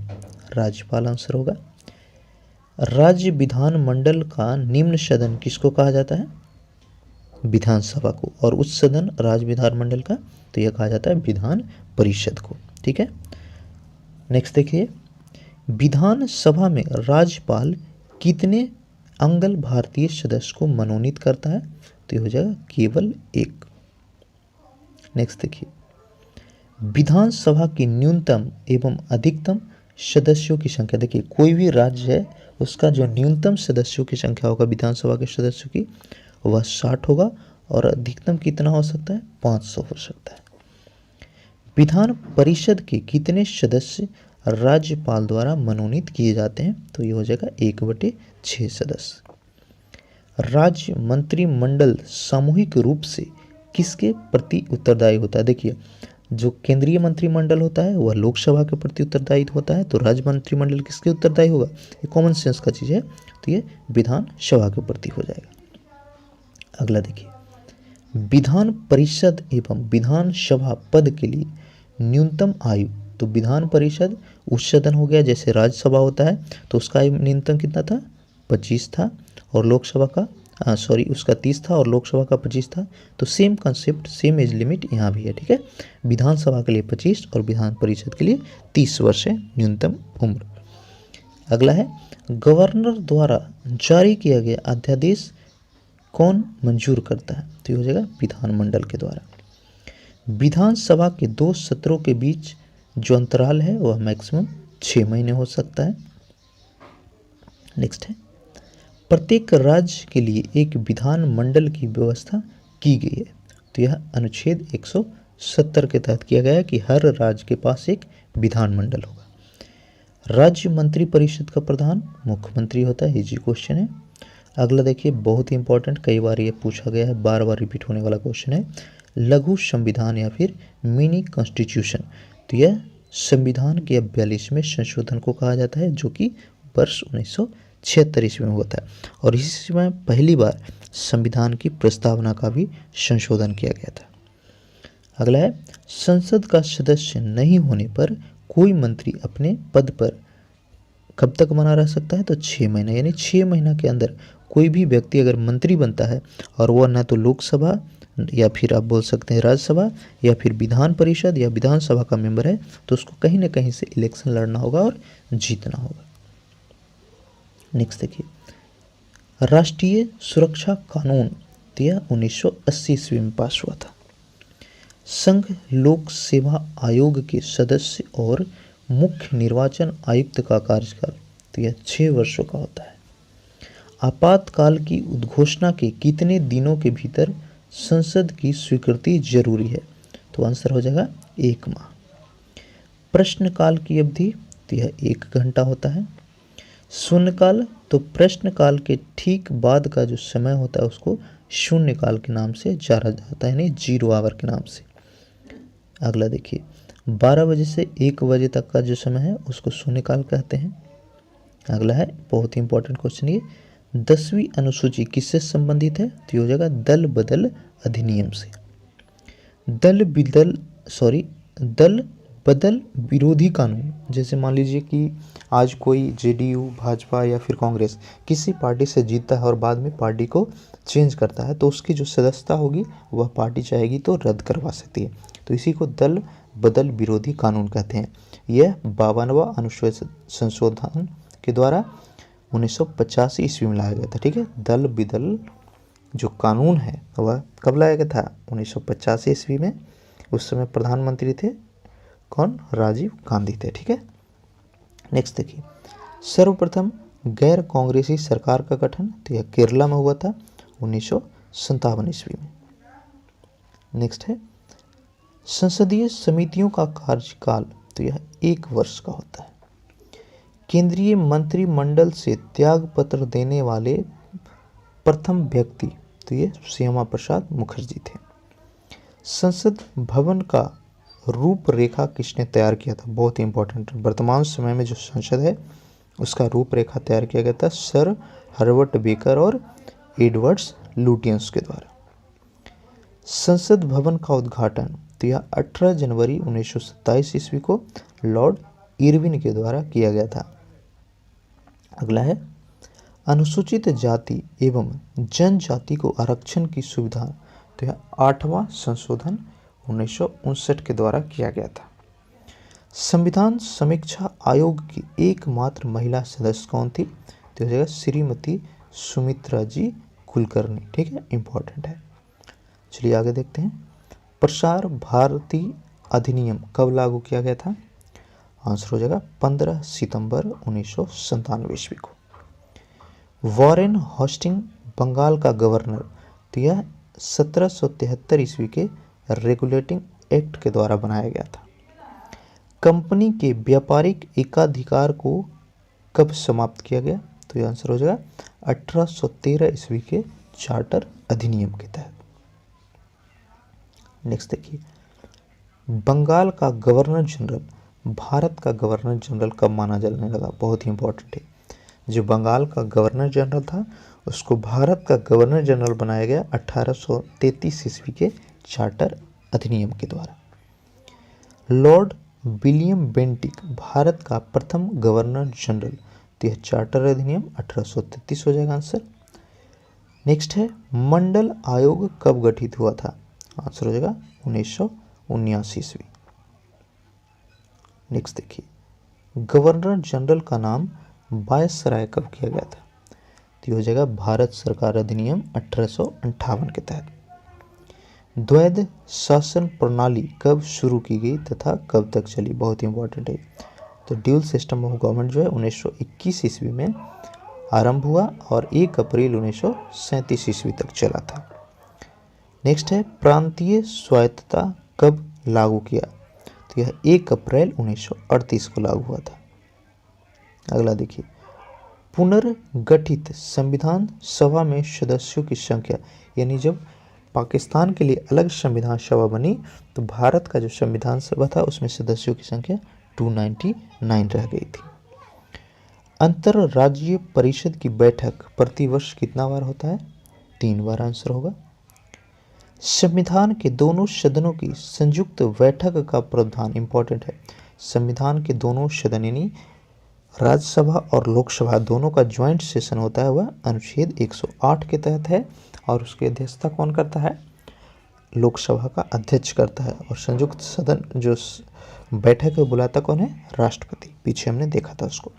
A: राज्यपाल आंसर होगा। राज्य विधानमंडल का निम्न सदन किसको कहा जाता है? विधानसभा को। और उच्च सदन राज्य विधानमंडल का, तो यह कहा जाता है विधान परिषद को। ठीक है, नेक्स्ट देखिए, विधानसभा में राज्यपाल कितने अंगल भारतीय सदस्य को मनोनीत करता है? तो यह हो जाएगा केवल 1। नेक्स्ट देखिए, विधानसभा की न्यूनतम एवं अधिकतम सदस्यों की संख्या। देखिए, कोई भी राज्य है उसका जो न्यूनतम सदस्यों की संख्या होगा विधानसभा के सदस्यों की वह 60 होगा, और अधिकतम कितना हो सकता है? 500 हो सकता है। विधान परिषद के कितने सदस्य राज्यपाल द्वारा मनोनीत किए जाते हैं? तो ये हो जाएगा 1/6 सदस्य। राज्य मंत्रिमंडल सामूहिक रूप से किसके प्रति उत्तरदायी होता है? देखिए, जो केंद्रीय मंत्रिमंडल होता है वह लोकसभा के प्रति उत्तरदायी होता है, तो राज्य मंत्रिमंडल किसके उत्तरदायी होगा? ये कॉमन सेंस का चीज़ है, तो ये विधानसभा के प्रति हो जाएगा। अगला देखिए, विधान परिषद एवं विधानसभा पद के लिए न्यूनतम आयु। तो विधान परिषद उच्च सदन हो गया, जैसे राज्यसभा होता है तो उसका आयु न्यूनतम कितना था? 25 था, और लोकसभा का उसका 30 था और लोकसभा का 25 था। तो same concept, same age limit यहाँ भी है। ठीक है, विधानसभा के लिए 25 और विधान परिषद के लिए 30 वर्ष है न्यूनतम उम्र। अगला है, गवर्नर द्वारा जारी किया गया अध्यादेश कौन मंजूर करता है? तो ये हो जाएगा विधानमंडल के द्वारा। विधानसभा के 2 सत्रों के बीच जो अंतराल है वह मैक्सिमम 6 महीने हो सकता है। नेक्स्ट है, प्रत्येक राज्य के लिए एक विधानमंडल की व्यवस्था की गई है। तो यह अनुच्छेद 170 के तहत किया गया है कि हर राज्य के पास एक विधानमंडल होगा। राज्य मंत्री परिषद का प्रधान मुख्यमंत्री होता है। इजी क्वेश्चन है। अगला देखिए, बहुत ही इंपॉर्टेंट, कई बार ये पूछा गया है, बार बार रिपीट होने वाला क्वेश्चन है, लघु संविधान या फिर मिनी कॉन्स्टिट्यूशन। तो यह संविधान के 42वें संशोधन को कहा जाता है, जो कि वर्ष 1976 ईस्वी में होता है, और इसी समय पहली बार संविधान की प्रस्तावना का भी संशोधन किया गया था। अगला है, संसद का सदस्य नहीं होने पर कोई मंत्री अपने पद पर कब तक बना रह सकता है? तो 6 महीना, यानी 6 महीना के अंदर कोई भी व्यक्ति अगर मंत्री बनता है और वह न तो लोकसभा या फिर आप बोल सकते हैं राज्यसभा या फिर विधान परिषद या विधानसभा का मेंबर है, तो उसको कहीं ना कहीं से इलेक्शन लड़ना होगा और जीतना होगा। नेक्स्ट देखिए, राष्ट्रीय सुरक्षा कानून तो यह 1980 ईस्वी में पास हुआ था। संघ लोक सेवा आयोग के सदस्य और मुख्य निर्वाचन आयुक्त का कार्यकाल तो यह 6 वर्षों का होता है। आपातकाल की उद्घोषणा के कितने दिनों के भीतर संसद की स्वीकृति जरूरी है? तो आंसर हो जाएगा 1 माह। प्रश्नकाल की अवधि तो यह 1 घंटा होता है। शून्यकाल तो प्रश्नकाल के ठीक बाद का जो समय होता है उसको शून्यकाल के नाम से जाना जाता है, यानी 0 आवर के नाम से। अगला देखिए, 12 बजे से 1 बजे तक का जो समय है उसको शून्यकाल कहते हैं। अगला है बहुत ही इंपॉर्टेंट क्वेश्चन, ये 10वीं अनुसूची किससे संबंधित है? तो ये हो जाएगा दल बदल अधिनियम से। दल बदल विरोधी कानून, जैसे मान लीजिए कि आज कोई जेडीयू, भाजपा या फिर कांग्रेस किसी पार्टी से जीतता है और बाद में पार्टी को चेंज करता है, तो उसकी जो सदस्यता होगी वह पार्टी चाहेगी तो रद्द करवा सकती है। तो इसी को दल बदल विरोधी कानून कहते हैं। यह 52वां अनुच्छेद संशोधन के द्वारा 1985 ईस्वी में लाया गया था। ठीक है, दल बदल जो कानून है वह कब लाया गया था? 1985 ईस्वी में। उस समय प्रधानमंत्री थे कौन? राजीव गांधी थे। ठीक है, नेक्स्ट देखिए, सर्वप्रथम गैर कांग्रेसी सरकार का गठन तो यह केरला में हुआ था 1957 ईस्वी में। नेक्स्ट है, संसदीय समितियों का कार्यकाल तो यह 1 वर्ष का होता है। केंद्रीय मंत्रिमंडल से त्याग पत्र देने वाले प्रथम व्यक्ति तो ये श्यामा प्रसाद मुखर्जी थे। संसद भवन का रूपरेखा किसने तैयार किया था? बहुत ही इंपॉर्टेंट, वर्तमान समय में जो संसद है उसका रूपरेखा तैयार किया गया था सर हर्बर्ट बेकर और एडवर्ड्स लुटियंस के द्वारा। संसद भवन का उद्घाटन तो यह 18 जनवरी 1927 ईस्वी को लॉर्ड इरविन के द्वारा किया गया था। अगला है, अनुसूचित जाति एवं जनजाति को आरक्षण की सुविधा तो यह 8वां संशोधन 1959 के द्वारा किया गया था। संविधान समीक्षा आयोग की एकमात्र महिला सदस्य कौन थी? तो यह श्रीमती सुमित्रा जी कुलकर्णी। ठीक है, इंपॉर्टेंट है। चलिए आगे देखते हैं, प्रसार भारती अधिनियम कब लागू किया गया था? आंसर हो जाएगा 15 सितंबर 1997 ईस्वी को। वॉरेन हॉस्टिंग बंगाल का गवर्नर तो यह 1773 ईस्वी के रेगुलेटिंग एक्ट के द्वारा बनाया गया था। कंपनी के व्यापारिक एकाधिकार को कब समाप्त किया गया? तो यह आंसर हो जाएगा 1813 ईस्वी के चार्टर अधिनियम के तहत। नेक्स्ट देखिए, बंगाल का गवर्नर जनरल भारत का गवर्नर जनरल कब माना जाने लगा? बहुत ही इंपॉर्टेंट है। जो बंगाल का गवर्नर जनरल था उसको भारत का गवर्नर जनरल बनाया गया 1833 ईस्वी के चार्टर अधिनियम के द्वारा। लॉर्ड विलियम बेंटिक भारत का प्रथम गवर्नर जनरल तो यह चार्टर अधिनियम 1833 हो जाएगा आंसर। नेक्स्ट है, मंडल आयोग कब गठित हुआ था? आंसर हो जाएगा 1979 ईस्वी। नेक्स्ट देखिए, गवर्नर जनरल का नाम वायसराय कब किया गया था? तो हो जाएगा भारत सरकार अधिनियम 1858 के तहत। द्वैध शासन प्रणाली कब शुरू की गई तथा कब तक चली? बहुत ही इंपॉर्टेंट है। तो ड्यूल सिस्टम ऑफ गवर्नमेंट जो है 1921 ईस्वी में आरंभ हुआ और 1 अप्रैल 1937 ईस्वी तक चला था। नेक्स्ट है, प्रांतीय स्वायत्तता कब लागू किया? तो यह 1 अप्रैल 1938 को लागू हुआ था। अगला देखिए, पुनर्गठित संविधान सभा में सदस्यों की संख्या, यानी जब पाकिस्तान के लिए अलग संविधान सभा बनी तो भारत का जो संविधान सभा था उसमें सदस्यों की संख्या 299 रह गई थी। अंतरराज्यीय परिषद की बैठक प्रतिवर्ष कितना बार होता है? 3 बार आंसर होगा। संविधान के दोनों सदनों की संयुक्त बैठक का प्रावधान इंपॉर्टेंट है। संविधान के दोनों सदन यानी राज्यसभा और लोकसभा दोनों का ज्वाइंट सेशन होता है वह अनुच्छेद 108 के तहत है और उसकी अध्यक्षता कौन करता है? लोकसभा का अध्यक्ष करता है और संयुक्त सदन जो बैठक है बुलाता कौन है? राष्ट्रपति। पीछे हमने देखा था उसको।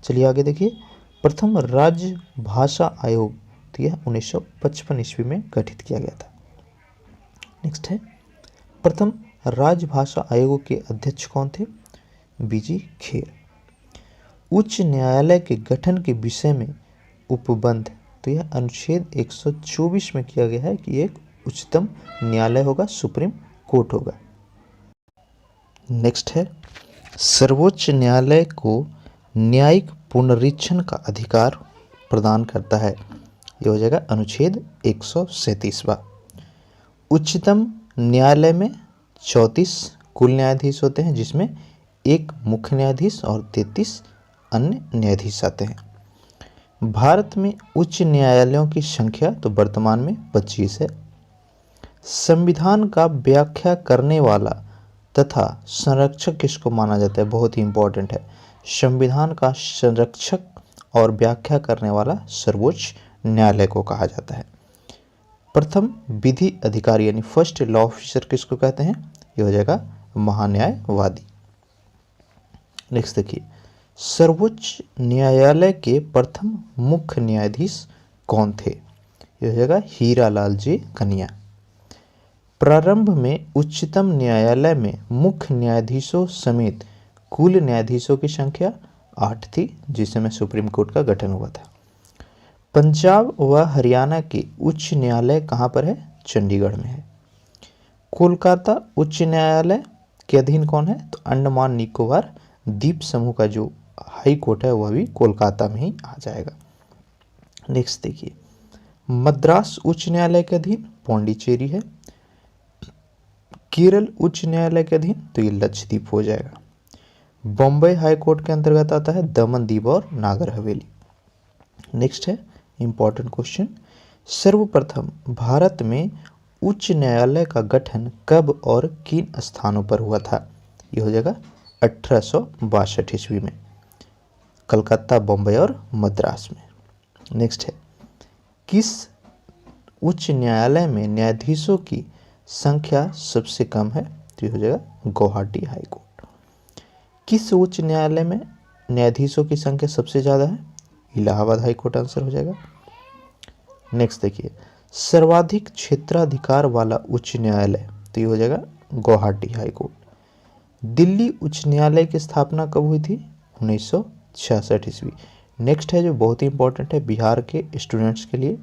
A: चलिए आगे देखिए, प्रथम राज्य भाषा आयोग तो यह 1955 ईस्वी में गठित किया गया था। नेक्स्ट है, प्रथम राजभाषा आयोग के अध्यक्ष कौन थे? बीजी खेर। उच्च न्यायालय के गठन के विषय में उपबंध तो यह अनुच्छेद 124 में किया गया है कि एक उच्चतम न्यायालय होगा, सुप्रीम कोर्ट होगा। नेक्स्ट है, सर्वोच्च न्यायालय को न्यायिक पुनरीक्षण का अधिकार प्रदान करता है। यह हो जाएगा अनुच्छेद 137वां। उच्चतम न्यायालय में 34 कुल न्यायाधीश होते हैं, जिसमें एक मुख्य न्यायाधीश और 33 अन्य न्यायाधीश आते हैं। भारत में उच्च न्यायालयों की संख्या तो वर्तमान में 25 है। संविधान का व्याख्या करने वाला तथा संरक्षक किसको माना जाता है? बहुत ही इंपॉर्टेंट है। संविधान का संरक्षक और व्याख्या करने वाला सर्वोच्च न्यायालय को कहा जाता है। प्रथम विधि अधिकारी यानी फर्स्ट लॉ ऑफिसर किसको कहते हैं? ये हो जाएगा महान्यायवादी। नेक्स्ट देखिए, सर्वोच्च न्यायालय के प्रथम मुख्य न्यायाधीश कौन थे? ये हो जाएगा हीरालाल जी कन्या। प्रारंभ में उच्चतम न्यायालय में मुख्य न्यायाधीशों समेत कुल न्यायाधीशों की संख्या 8 थी, जिसमें सुप्रीम कोर्ट का गठन हुआ था। पंजाब व हरियाणा के उच्च न्यायालय कहाँ पर है? चंडीगढ़ में है। कोलकाता उच्च न्यायालय के अधीन कौन है? तो अंडमान निकोबार द्वीप समूह का जो हाई कोर्ट है वह भी कोलकाता में ही आ जाएगा। नेक्स्ट देखिए, मद्रास उच्च न्यायालय के अधीन पौंडीचेरी है। केरल उच्च न्यायालय के अधीन तो ये लक्षद्वीप हो जाएगा। बॉम्बे हाई कोर्ट के अंतर्गत आता है दमन दीव और नागर हवेली। नेक्स्ट है इंपॉर्टेंट क्वेश्चन, सर्वप्रथम भारत में उच्च न्यायालय का गठन कब और किन स्थानों पर हुआ था? ये हो जाएगा 1862 ईस्वी में, कलकत्ता, बॉम्बे और मद्रास में। नेक्स्ट है, किस उच्च न्यायालय में न्यायाधीशों की संख्या सबसे कम है? तो ये हो जाएगा गुवाहाटी हाई कोर्ट। किस उच्च न्यायालय में न्यायाधीशों की संख्या सबसे ज़्यादा है? इलाहाबाद हाई कोर्ट आंसर हो जाएगा। नेक्स्ट देखिए, सर्वाधिक क्षेत्राधिकार वाला उच्च न्यायालय तो ये हो जाएगा गुवाहाटी हाई कोर्ट। दिल्ली उच्च न्यायालय की स्थापना कब हुई थी? 1966 ईस्वी। नेक्स्ट है जो बहुत ही इंपॉर्टेंट है बिहार के स्टूडेंट्स के लिए,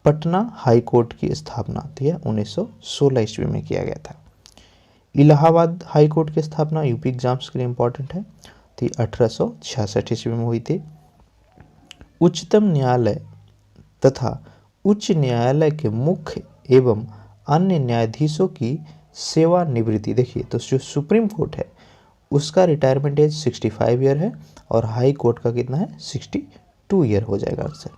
A: पटना हाई कोर्ट की स्थापना तो यह 1916 ईस्वी में किया गया था। इलाहाबाद हाई कोर्ट की स्थापना यूपी एग्जाम्स के लिए इंपॉर्टेंट है तो ये 1866 ईस्वी में हुई थी। उच्चतम न्यायालय तथा उच्च न्यायालय के मुख्य एवं अन्य न्यायाधीशों की सेवानिवृत्ति, देखिए तो जो सुप्रीम कोर्ट है उसका रिटायरमेंट एज 65 ईयर है और हाई कोर्ट का कितना है? 62 ईयर हो जाएगा आंसर।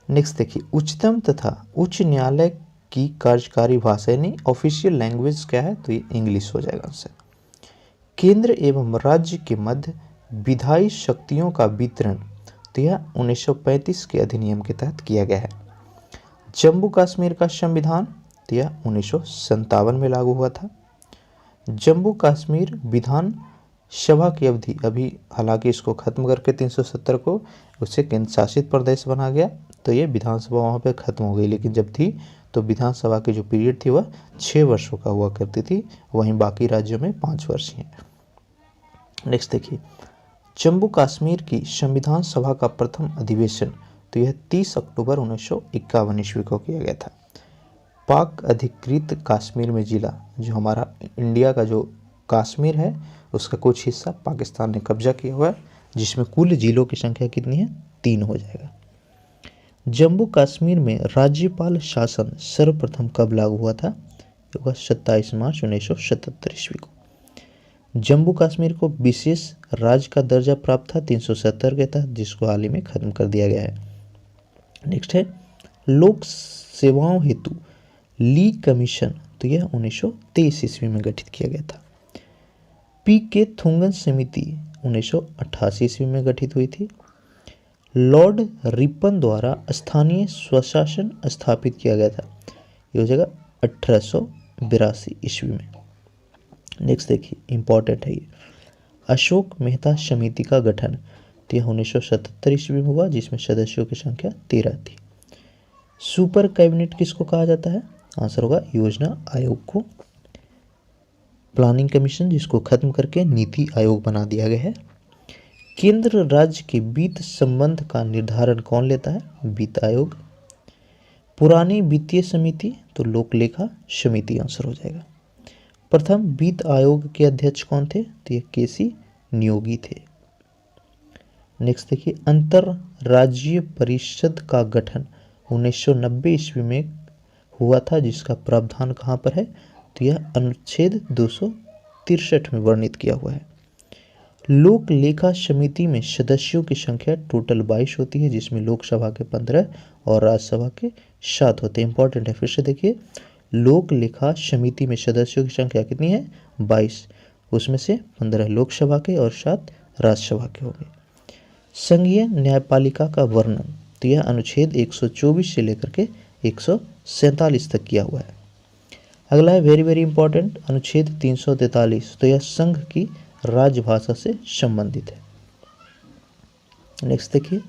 A: नेक्स्ट देखिए, उच्चतम तथा उच्च न्यायालय की कार्यकारी भाषा यानी ऑफिशियल लैंग्वेज क्या है? तो ये इंग्लिश हो जाएगा आंसर। केंद्र एवं राज्य के मध्य विधायी शक्तियों का वितरण तो यह 1935 के अधिनियम के तहत किया गया है। जम्मू कश्मीर का संविधान तो यह 1957 में लागू हुआ था। जम्मू कश्मीर विधान सभा की अवधि अभी हालांकि इसको खत्म करके 370 को उससे केंद्र शासित प्रदेश बना गया तो ये विधानसभा वहाँ पे खत्म हो गई, लेकिन जब थी तो विधानसभा की जो पीरियड थी वह 6 वर्षों का हुआ करती थी, वहीं बाकी राज्यों में 5 वर्ष ही है। नेक्स्ट देखिए, जम्मू कश्मीर की संविधान सभा का प्रथम अधिवेशन तो यह 30 अक्टूबर 1951 ईस्वी को किया गया था। पाक अधिकृत कश्मीर में जिला जो हमारा इंडिया का जो कश्मीर है उसका कुछ हिस्सा पाकिस्तान ने कब्जा किया हुआ है, जिसमें कुल जिलों की संख्या कितनी है? 3 हो जाएगा। जम्मू कश्मीर में राज्यपाल शासन सर्वप्रथम कब लागू हुआ था? होगा 27 मार्च 1977 ईस्वी को। जम्मू कश्मीर को विशेष राज्य का दर्जा प्राप्त था 370 के तहत, जिसको हाल ही में खत्म कर दिया गया है। नेक्स्ट है लोक सेवाओं हेतु ली कमीशन तो यह 1923 ईस्वी में गठित किया गया था। पी के थुंगन समिति 1988 ईस्वी में गठित हुई थी। लॉर्ड रिपन द्वारा स्थानीय स्वशासन स्थापित किया गया था, ये हो जाएगा 1882 ईस्वी में। नेक्स्ट देखिए, इंपॉर्टेंट है ये, अशोक मेहता समिति का गठन, तो यह 1977 ईस्वी में हुआ, जिसमें सदस्यों की संख्या 13 थी। सुपर कैबिनेट किसको कहा जाता है? आंसर होगा योजना आयोग को। प्लानिंग कमीशन, जिसको खत्म करके नीति आयोग बना दिया गया है। केंद्र राज्य के वित्त संबंध का निर्धारण कौन लेता है? वित्त आयोग। पुरानी वित्तीय समिति, तो लोक लेखा समिति आंसर हो जाएगा। प्रथम वित्त आयोग के अध्यक्ष कौन थे? तो ये केसी नियोगी थे। नेक्स्ट देखिए, अंतरराज्यीय परिषद का गठन 1990 ईस्वी में हुआ था, जिसका प्रावधान कहाँ पर है? तो यह अनुच्छेद 263 में वर्णित किया हुआ है। लोक लेखा समिति में सदस्यों की संख्या टोटल 22 होती है, जिसमें लोकसभा के 15 और राज्यसभा के 7 होते हैं। इंपॉर्टेंट है, फिर से देखिए, लोक लेखा समिति में सदस्यों की संख्या कितनी है? 22, उसमें से 15 लोकसभा के और 7 राज्यसभा के होंगे। संघीय न्यायपालिका का वर्णन, तो यह अनुच्छेद 124 से लेकर के 147 तक किया हुआ है। अगला है वेरी वेरी इंपॉर्टेंट, अनुच्छेद 343, तो यह संघ की राजभाषा से संबंधित है। नेक्स्ट देखिए,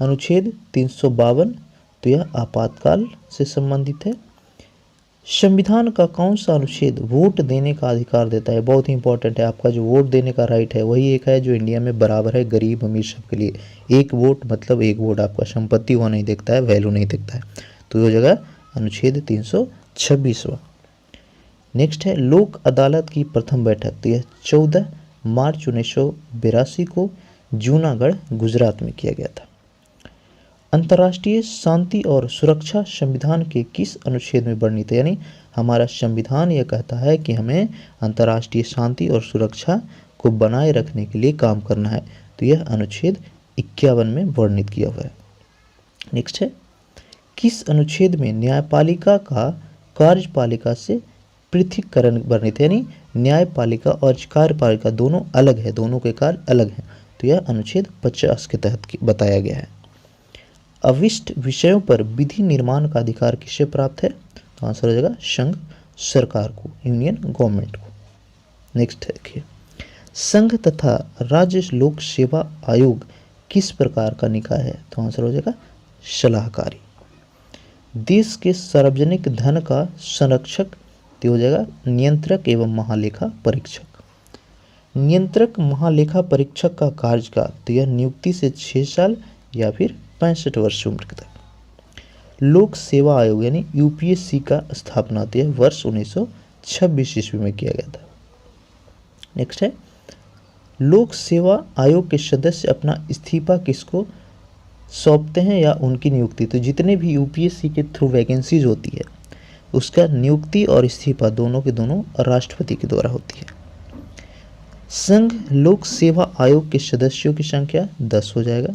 A: अनुच्छेद 352, तो यह आपातकाल से संबंधित है। संविधान का कौन सा अनुच्छेद वोट देने का अधिकार देता है? बहुत ही इंपॉर्टेंट है, आपका जो वोट देने का राइट है वही एक है जो इंडिया में बराबर है, गरीब अमीर सबके लिए। एक वोट मतलब एक वोट, आपका संपत्ति वो नहीं देखता है, वैल्यू नहीं देखता है। तो ये हो जाएगा अनुच्छेद 326वां। नेक्स्ट है लोक अदालत की प्रथम बैठक, तो यह 14 मार्च 1982 को जूनागढ़ गुजरात में किया गया था। अंतर्राष्ट्रीय शांति और सुरक्षा संविधान के किस अनुच्छेद में वर्णित है? यानी हमारा संविधान यह कहता है कि हमें अंतर्राष्ट्रीय शांति और सुरक्षा को बनाए रखने के लिए काम करना है, तो यह अनुच्छेद 51 में वर्णित किया हुआ है। नेक्स्ट है, किस अनुच्छेद में न्यायपालिका का कार्यपालिका से पृथक्करण वर्णित है? यानी न्यायपालिका और कार्यपालिका दोनों अलग है, दोनों के कार्य अलग हैं, तो यह अनुच्छेद 50 के तहत बताया गया है। अविष्ट विषयों पर विधि निर्माण का अधिकार किसे प्राप्त है? तो आंसर हो जाएगा संघ सरकार को, यूनियन गवर्नमेंट को। नेक्स्ट देखिए, संघ तथा राज्य लोक सेवा आयोग किस प्रकार का निकाय है? तो आंसर हो जाएगा सलाहकारी। देश के सार्वजनिक धन का संरक्षक, तो हो जाएगा नियंत्रक एवं महालेखा परीक्षक। नियंत्रक महालेखा परीक्षक का कार्यकाल, तो यह नियुक्ति से 6 साल या फिर 65 वर्ष उम्र तक। लोक सेवा आयोग यानी यूपीएससी का स्थापना तो वर्ष 1926 ईस्वी में किया गया था। नेक्स्ट है, लोक सेवा आयोग के सदस्य अपना इस्तीफा किसको सौंपते हैं या उनकी नियुक्ति? तो जितने भी यूपीएससी के थ्रू वैकेंसीज होती है उसका नियुक्ति और इस्तीफा दोनों के दोनों राष्ट्रपति के द्वारा होती है। संघ लोक सेवा आयोग के सदस्यों की संख्या 10 हो जाएगा।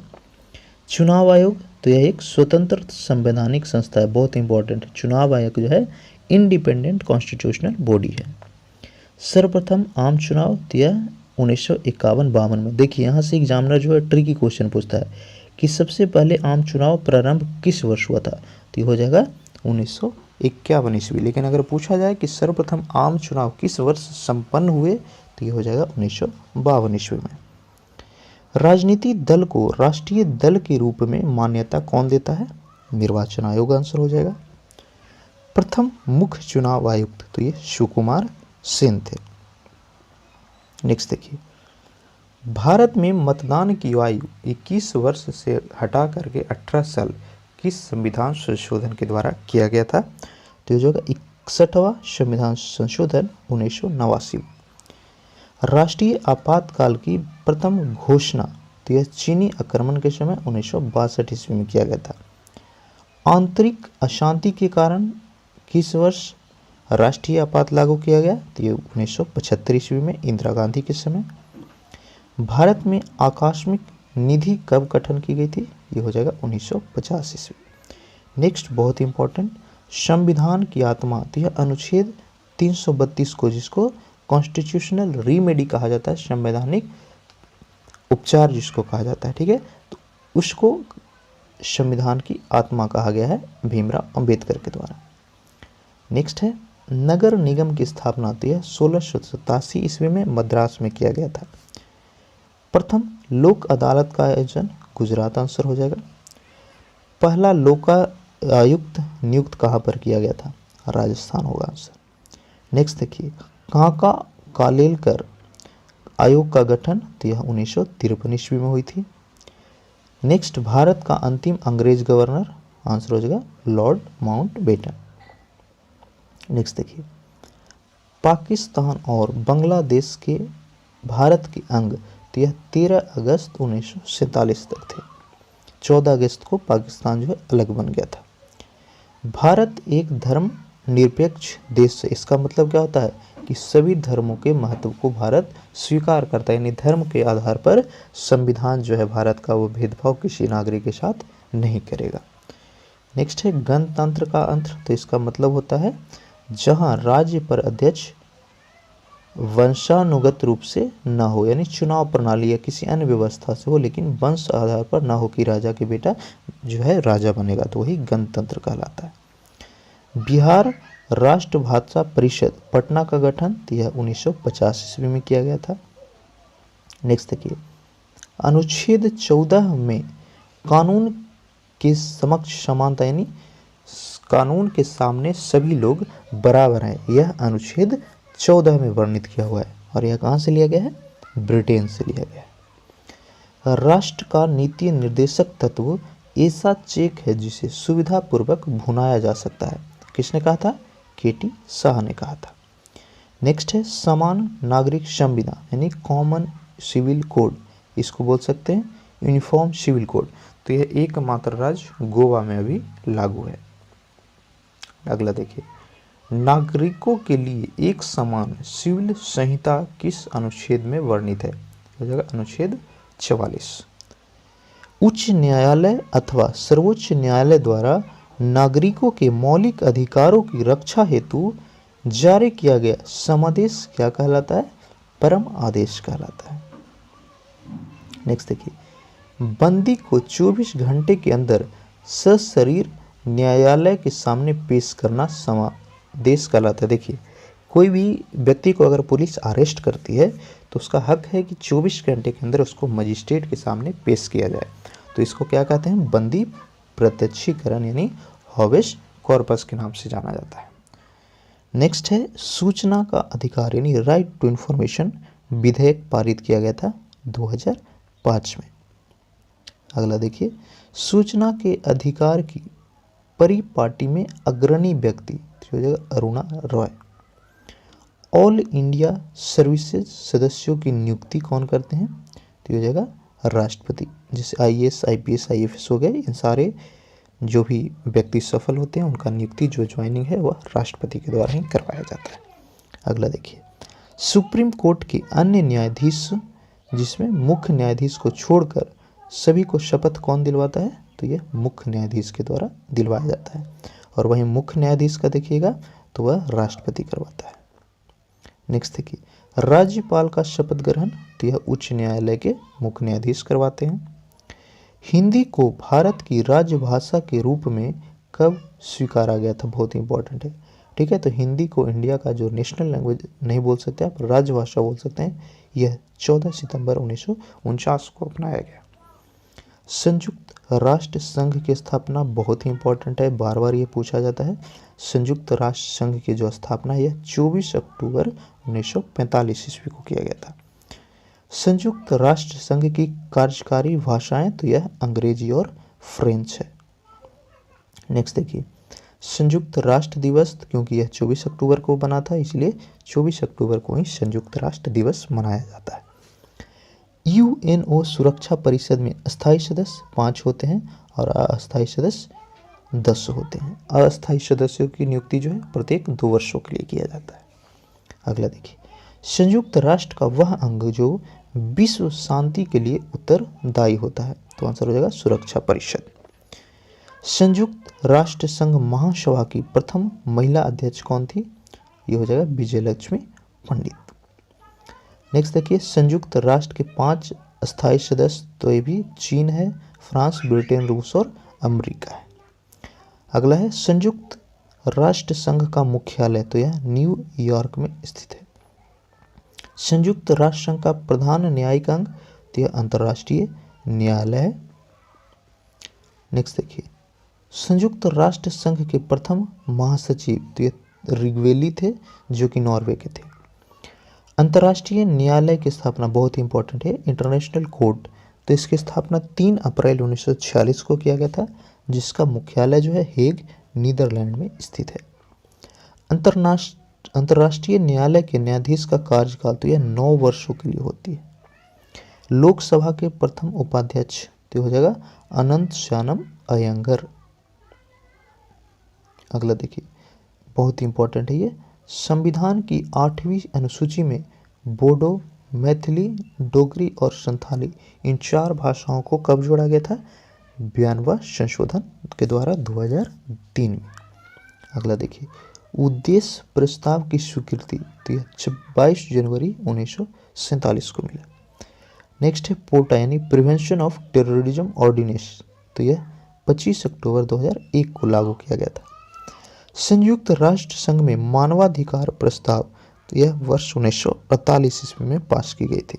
A: चुनाव आयोग, तो यह एक स्वतंत्र संवैधानिक संस्था है, बहुत इंपॉर्टेंट है। चुनाव आयोग जो है इंडिपेंडेंट कॉन्स्टिट्यूशनल बॉडी है। सर्वप्रथम आम चुनाव, तो यह 1951-52 में। देखिए यहाँ से एग्जामिनर जो है ट्रिकी क्वेश्चन पूछता है कि सबसे पहले आम चुनाव प्रारंभ किस वर्ष हुआ था? तो ये हो जाएगा 1951 ईस्वी। लेकिन अगर पूछा जाए कि सर्वप्रथम आम चुनाव किस वर्ष संपन्न हुए, तो ये हो जाएगा 1952 ईस्वी में। राजनीति दल को राष्ट्रीय दल के रूप में मान्यता कौन देता है? निर्वाचन आयोग आंसर हो जाएगा। प्रथम मुख्य चुनाव आयुक्त, तो ये सुकुमार सेन थे। नेक्स्ट देखिए, भारत में मतदान की आयु 21 वर्ष से हटा करके 18 साल किस संविधान संशोधन के द्वारा किया गया था? तो ये जो 61वां संविधान संशोधन 1989। राष्ट्रीय आपातकाल की प्रथम घोषणा, तो यह चीनी आक्रमण के समय 1962 ईस्वी में किया गया था। आंतरिक अशांति के कारण किस वर्ष राष्ट्रीय आपात लागू किया गया? तो ये 1975 ईस्वी में इंदिरा गांधी के समय। भारत में आकस्मिक निधि कब गठन की गई थी? ये हो जाएगा 1950 ईस्वी। नेक्स्ट बहुत इंपॉर्टेंट, संविधान की आत्मा, तो यह अनुच्छेद 332 को, जिसको कॉन्स्टिट्यूशनल रीमेडी कहा जाता है, संवैधानिक उपचार जिसको कहा जाता है, ठीक है, तो उसको संविधान की आत्मा कहा गया है भीमराव अंबेडकर के द्वारा। नेक्स्ट है नगर निगम की स्थापना तो यह 1687 ईस्वी में मद्रास में किया गया था। प्रथम लोक अदालत का आयोजन गुजरात आंसर हो जाएगा। पहला लोकायुक्त नियुक्त कहाँ पर किया गया था? राजस्थान होगा आंसर। नेक्स्ट देखिए काका कालेलकर आयोग का गठन तो यह 1953 ईस्वी में हुई थी। नेक्स्ट भारत का अंतिम अंग्रेज गवर्नर आंसर हो जाएगा लॉर्ड माउंटबेटन। नेक्स्ट देखिए पाकिस्तान और बांग्लादेश के भारत के अंग तो यह 13 अगस्त 1947 तक थे। 14 अगस्त को पाकिस्तान जो है अलग बन गया था। भारत एक धर्म निरपेक्ष देश है। इसका मतलब क्या होता है कि सभी धर्मों के महत्व को भारत स्वीकार करता है, यानी धर्म के आधार पर संविधान जो है भारत का वो भेदभाव किसी नागरिक के साथ नहीं करेगा। नेक्स्ट है गणतंत्र का अंत तो इसका मतलब होता है जहां राज्य पर अध्यक्ष वंशानुगत रूप से न हो, यानी चुनाव प्रणाली या किसी अन्य व्यवस्था से हो, लेकिन वंश आधार पर न हो कि राजा के बेटा जो है राजा बनेगा, तो वही गणतंत्र कहलाता है। बिहार राष्ट्र भाषा परिषद पटना का गठन तो यह 1950 ईस्वी में किया गया था। नेक्स्ट देखिए अनुच्छेद 14 में कानून के समक्ष समानता, यानी कानून के सामने सभी लोग बराबर हैं, यह अनुच्छेद 14 में वर्णित किया हुआ है। और यह कहाँ से लिया गया है? ब्रिटेन से लिया गया है। राष्ट्र का नीति निर्देशक तत्व ऐसा चेक है जिसे सुविधापूर्वक भुनाया जा सकता है। किसने कहा था? केटी शाह ने कहा था। नेक्स्ट है समान नागरिक संविधान, यानी कॉमन सिविल कोड, इसको बोल सकते हैं यूनिफॉर्म सिविल कोड। तो यह एकमात्र राज्य गोवा में अभी लागू है। अगला देखिए नागरिकों के लिए एक समान सिविल संहिता किस अनुच्छेद में वर्णित है? हो जाएगा अनुच्छेद 44। उच्च न्यायालय अथवा सर्वोच्च न्यायालय द्वारा नागरिकों के मौलिक अधिकारों की रक्षा हेतु जारी किया गया समादेश क्या कहलाता है? परम आदेश कहलाता है। नेक्स्ट देखिए बंदी को 24 घंटे के अंदर सशरीर न्यायालय के सामने पेश करना समादेश कहलाता है। देखिए कोई भी व्यक्ति को अगर पुलिस अरेस्ट करती है तो उसका हक है कि 24 घंटे के अंदर उसको मजिस्ट्रेट के सामने पेश किया जाए, तो इसको क्या कहते हैं? बंदी प्रत्यक्षीकरण, यानी हॉबेस कॉर्पस के नाम से जाना जाता है। नेक्स्ट है सूचना का अधिकार, यानी राइट टू इंफॉर्मेशन विधेयक पारित किया गया था 2005 में। अगला देखिए सूचना के अधिकार की परिपाटी में अग्रणी व्यक्ति हो जाएगा Aruna Roy. All India services सदस्यों की नियुक्ति कौन करते हैं? तो हो जाएगा राष्ट्रपति। जैसे IAS IPS IFS हो गए, इन सारे जो भी व्यक्ति सफल होते हैं उनका नियुक्ति जो ज्वाइनिंग है वह राष्ट्रपति के द्वारा ही करवाया जाता है। अगला देखिए सुप्रीम कोर्ट के अन्य न्यायाधीश जिसमें मुख्य न्यायाधीश को छोड़कर सभी को शपथ कौन दिलवाता है? तो यह मुख्य न्यायाधीश के द्वारा दिलवाया जाता है। और वहीं मुख्य न्यायाधीश का देखिएगा तो वह राष्ट्रपति करवाता है। नेक्स्ट देखिए राज्यपाल का शपथ ग्रहण तो यह उच्च न्यायालय के मुख्य न्यायाधीश करवाते हैं। हिंदी को भारत की राजभाषा के रूप में कब स्वीकारा गया था? बहुत ही इंपॉर्टेंट है। ठीक है, तो हिंदी को इंडिया का जो नेशनल लैंग्वेज नहीं बोल सकते आप, राजभाषा बोल सकते हैं। यह 14 सितंबर 1949 को अपनाया गया। संयुक्त राष्ट्र संघ की स्थापना बहुत ही इंपॉर्टेंट है, बार बार ये पूछा जाता है। संयुक्त राष्ट्र संघ की जो स्थापना है यह 24 अक्टूबर 1945 ईस्वी को किया गया था। संयुक्त राष्ट्र संघ की कार्यकारी भाषाएं तो यह अंग्रेजी और फ्रेंच है। नेक्स्ट देखिए संयुक्त राष्ट्र दिवस, क्योंकि यह 24 अक्टूबर को बना था इसलिए 24 अक्टूबर को ही संयुक्त राष्ट्र दिवस मनाया जाता है। UNO सुरक्षा परिषद में स्थायी सदस्य 5 होते हैं और अस्थायी सदस्य 10 होते हैं। अस्थायी सदस्यों की नियुक्ति जो है प्रत्येक 2 वर्षों के लिए किया जाता है। अगला देखिए संयुक्त राष्ट्र का वह अंग जो विश्व शांति के लिए उत्तरदायी होता है, तो आंसर हो जाएगा सुरक्षा परिषद। संयुक्त राष्ट्र संघ महासभा की प्रथम महिला अध्यक्ष कौन थी? ये हो जाएगा विजय लक्ष्मी पंडित। नेक्स्ट देखिए संयुक्त राष्ट्र के 5 अस्थायी सदस्य तो ये भी चीन है, फ्रांस, ब्रिटेन, रूस और अमेरिका है। अगला है संयुक्त राष्ट्र संघ का मुख्यालय, तो यह न्यूयॉर्क में स्थित है। संयुक्त राष्ट्र संघ का प्रधान न्यायिक अंग, तो यह अंतर्राष्ट्रीय न्यायालय है। नेक्स्ट देखिए, संयुक्त राष्ट्र संघ के प्रथम महासचिव, तो यह रिग्वेली थे, जो कि नॉर्वे के थे। अंतर्राष्ट्रीय न्यायालय की स्थापना बहुत ही इंपॉर्टेंट है, इंटरनेशनल कोर्ट, तो इसकी स्थापना 3 अप्रैल 1946 को किया गया था, जिसका मुख्यालय जो है हेग, नीदरलैंड में स्थित है। अंतर्राष्ट्रीय न्यायालय के न्यायाधीश का कार्यकाल, तो यह 9 वर्षों के लिए होती है। लोकसभा के प्रथम उपाध्यक्ष, तो हो जाएगा अनंत शानम अयंगर। अगला देखिए, बहुत ही इंपॉर्टेंट है ये, संविधान की 8वीं अनुसूची में बोडो, मैथिली, डोगरी और संथाली इन 4 भाषाओं को कब जोड़ा गया था? 92वां संशोधन के द्वारा 2003 में। अगला देखिए, उद्देश्य प्रस्ताव की स्वीकृति, तो यह 22 जनवरी 1947 को मिला। नेक्स्ट है पोटा यानी प्रिवेंशन ऑफ टेररिज्म ऑर्डिनेंस, तो यह 25 अक्टूबर 2001 को लागू किया गया था। संयुक्त राष्ट्र संघ में मानवाधिकार प्रस्ताव, तो यह वर्ष 1948 ईस्वी में पास की गई थी,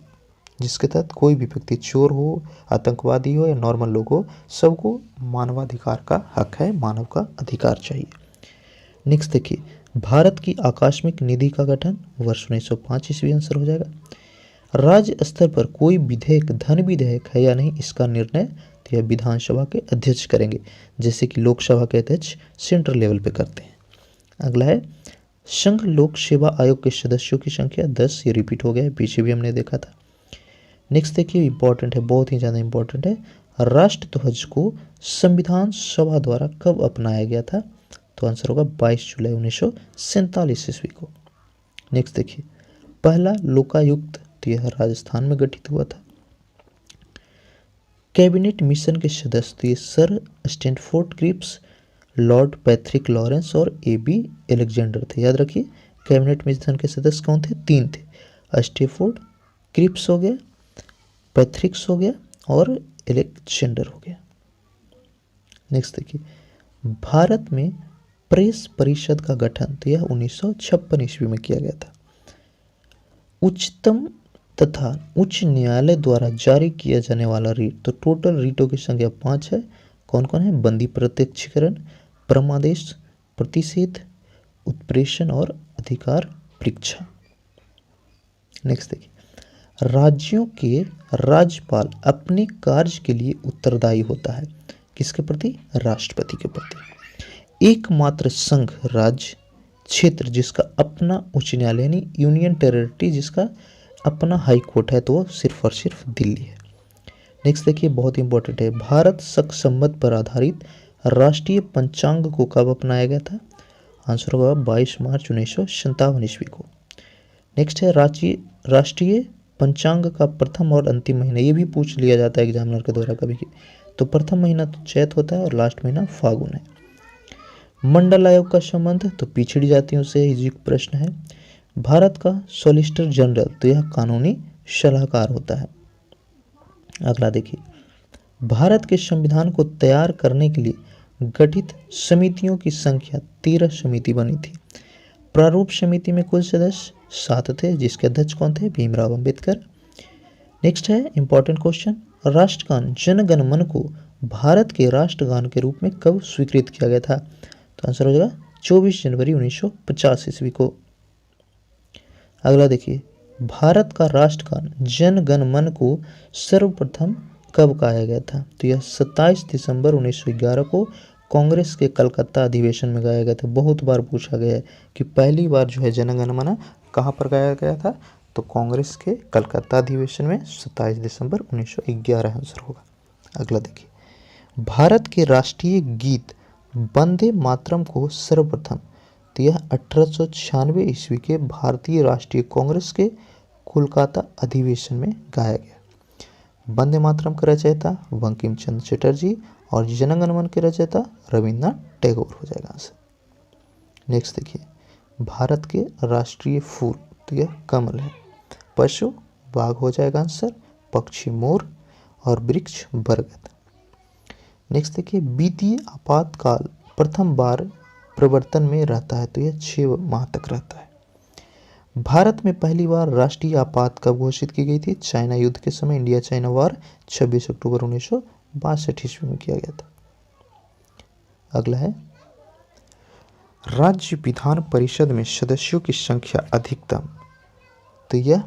A: जिसके तहत कोई भी व्यक्ति चोर हो, आतंकवादी हो या नॉर्मल लोग हो, सबको मानवाधिकार का हक है, मानव का अधिकार चाहिए। नेक्स्ट देखिए, भारत की आकस्मिक निधि का गठन वर्ष 1905 ईस्वी आंसर हो जाएगा। राज्य स्तर पर कोई विधेयक धन विधेयक है या नहीं, इसका निर्णय तो यह विधानसभा के अध्यक्ष करेंगे, जैसे कि लोकसभा के अध्यक्ष सेंट्रल लेवल पे करते हैं। अगला है, संघ लोक सेवा आयोग के सदस्यों की संख्या 10, ये रिपीट हो गया है, पीछे भी हमने देखा था। नेक्स्ट देखिए, इंपॉर्टेंट है, बहुत ही ज़्यादा इंपॉर्टेंट है, राष्ट्रध्वज को संविधान सभा द्वारा कब अपनाया गया था? तो आंसर होगा 22 जुलाई 1947 ईस्वी को। नेक्स्ट देखिए, पहला लोकायुक्त, तो यह राजस्थान में गठित हुआ था। कैबिनेट मिशन के सदस्य, तो ये sir Stanford Cripps, Lord Patrick Lawrence और ए.बी. एलेक्जेंडर थे। याद रखिए, कैबिनेट मिशन के सदस्य कौन थे? 3 थे, स्टैनफोर्ड क्रिप्स हो गया, पैट्रिक्स हो गया और एलेक्जेंडर हो गया। नेक्स्ट देखिए, भारत में प्रेस परिषद का गठन, तो यह 1956 ईस्वी में किया गया था। उच्चतम तथा उच्च न्यायालय द्वारा जारी किया जाने वाला रीट, तो टोटल रीटों की संख्या 5 है। कौन कौन है? बंदी प्रत्यक्षीकरण, परमादेश, प्रतिषेध, उत्प्रेषण और अधिकार परीक्षा। नेक्स्ट देखिए, राज्यों के राज्यपाल अपने कार्य के लिए उत्तरदायी होता है, किसके प्रति? राष्ट्रपति के प्रति। एकमात्र संघ राज्य क्षेत्र जिसका अपना उच्च न्यायालय यानी यूनियन टेरिटरी जिसका अपना हाई कोर्ट है, तो वो सिर्फ और सिर्फ दिल्ली है। नेक्स्ट देखिए, बहुत इंपॉर्टेंट है, भारत शक संवत पर आधारित राष्ट्रीय पंचांग को कब अपनाया गया था? आंसर होगा 22 मार्च 1957 ईस्वी को। नेक्स्ट है, राष्ट्रीय पंचांग का प्रथम और अंतिम महीना, ये भी पूछ लिया जाता है एग्जामिनर के द्वारा कभी। तो प्रथम महीना तो चैत होता है और लास्ट महीना फागुन है। मंडल आयोग का संबंध, तो पिछड़ी जातियों से इजी प्रश्न है। भारत का सॉलिसिटर जनरल, तो यह कानूनी सलाहकार होता है। अगला देखिए, भारत के संविधान को तैयार करने के लिए गठित समितियों की संख्या 13 समिति बनी थी। प्रारूप समिति में कुल सदस्य 7 थे, जिसके अध्यक्ष कौन थे? भीमराव अंबेडकर। नेक्स्ट है इंपॉर्टेंट क्वेश्चन, राष्ट्रगान जन गण मन को भारत के राष्ट्रगान के रूप में कब स्वीकृत किया गया था? तो आंसर हो जाएगा 24 जनवरी 1950 ईस्वी को। अगला देखिए, भारत का राष्ट्रगान जन गण मन को सर्वप्रथम कब गाया गया था? तो यह 27 दिसंबर 1911 को कांग्रेस के कलकत्ता अधिवेशन में गाया गया था। बहुत बार पूछा गया है कि पहली बार जो है जन गण मन कहाँ पर गाया गया था? तो कांग्रेस के कलकत्ता अधिवेशन में 27 दिसंबर 1911 आंसर होगा। अगला देखिए, भारत के राष्ट्रीय गीत वंदे मातरम को सर्वप्रथम, तो यह 1896 ईस्वी के भारतीय राष्ट्रीय कांग्रेस के कोलकाता अधिवेशन में गाया गया। वंदे मातरम के रचयिता बंकिम चंद्र चटर्जी और जनगण मन के रचयिता रविन्द्रनाथ टैगोर हो जाएगा आंसर। नेक्स्ट देखिए, भारत के राष्ट्रीय फूल, तो यह कमल है। पशु बाघ हो जाएगा आंसर, पक्षी मोर और वृक्ष बरगद। नेक्स्ट देखिए, वित्तीय आपातकाल प्रथम बार प्रवर्तन में रहता है, तो यह 6 माह तक रहता है। भारत में पहली बार राष्ट्रीय आपात कब घोषित की गई थी? चाइना युद्ध के समय, इंडिया चाइना वॉर 26 अक्टूबर 1962 ईस्वी में किया गया था। अगला है, राज्य विधान परिषद में सदस्यों की संख्या अधिकतम, तो यह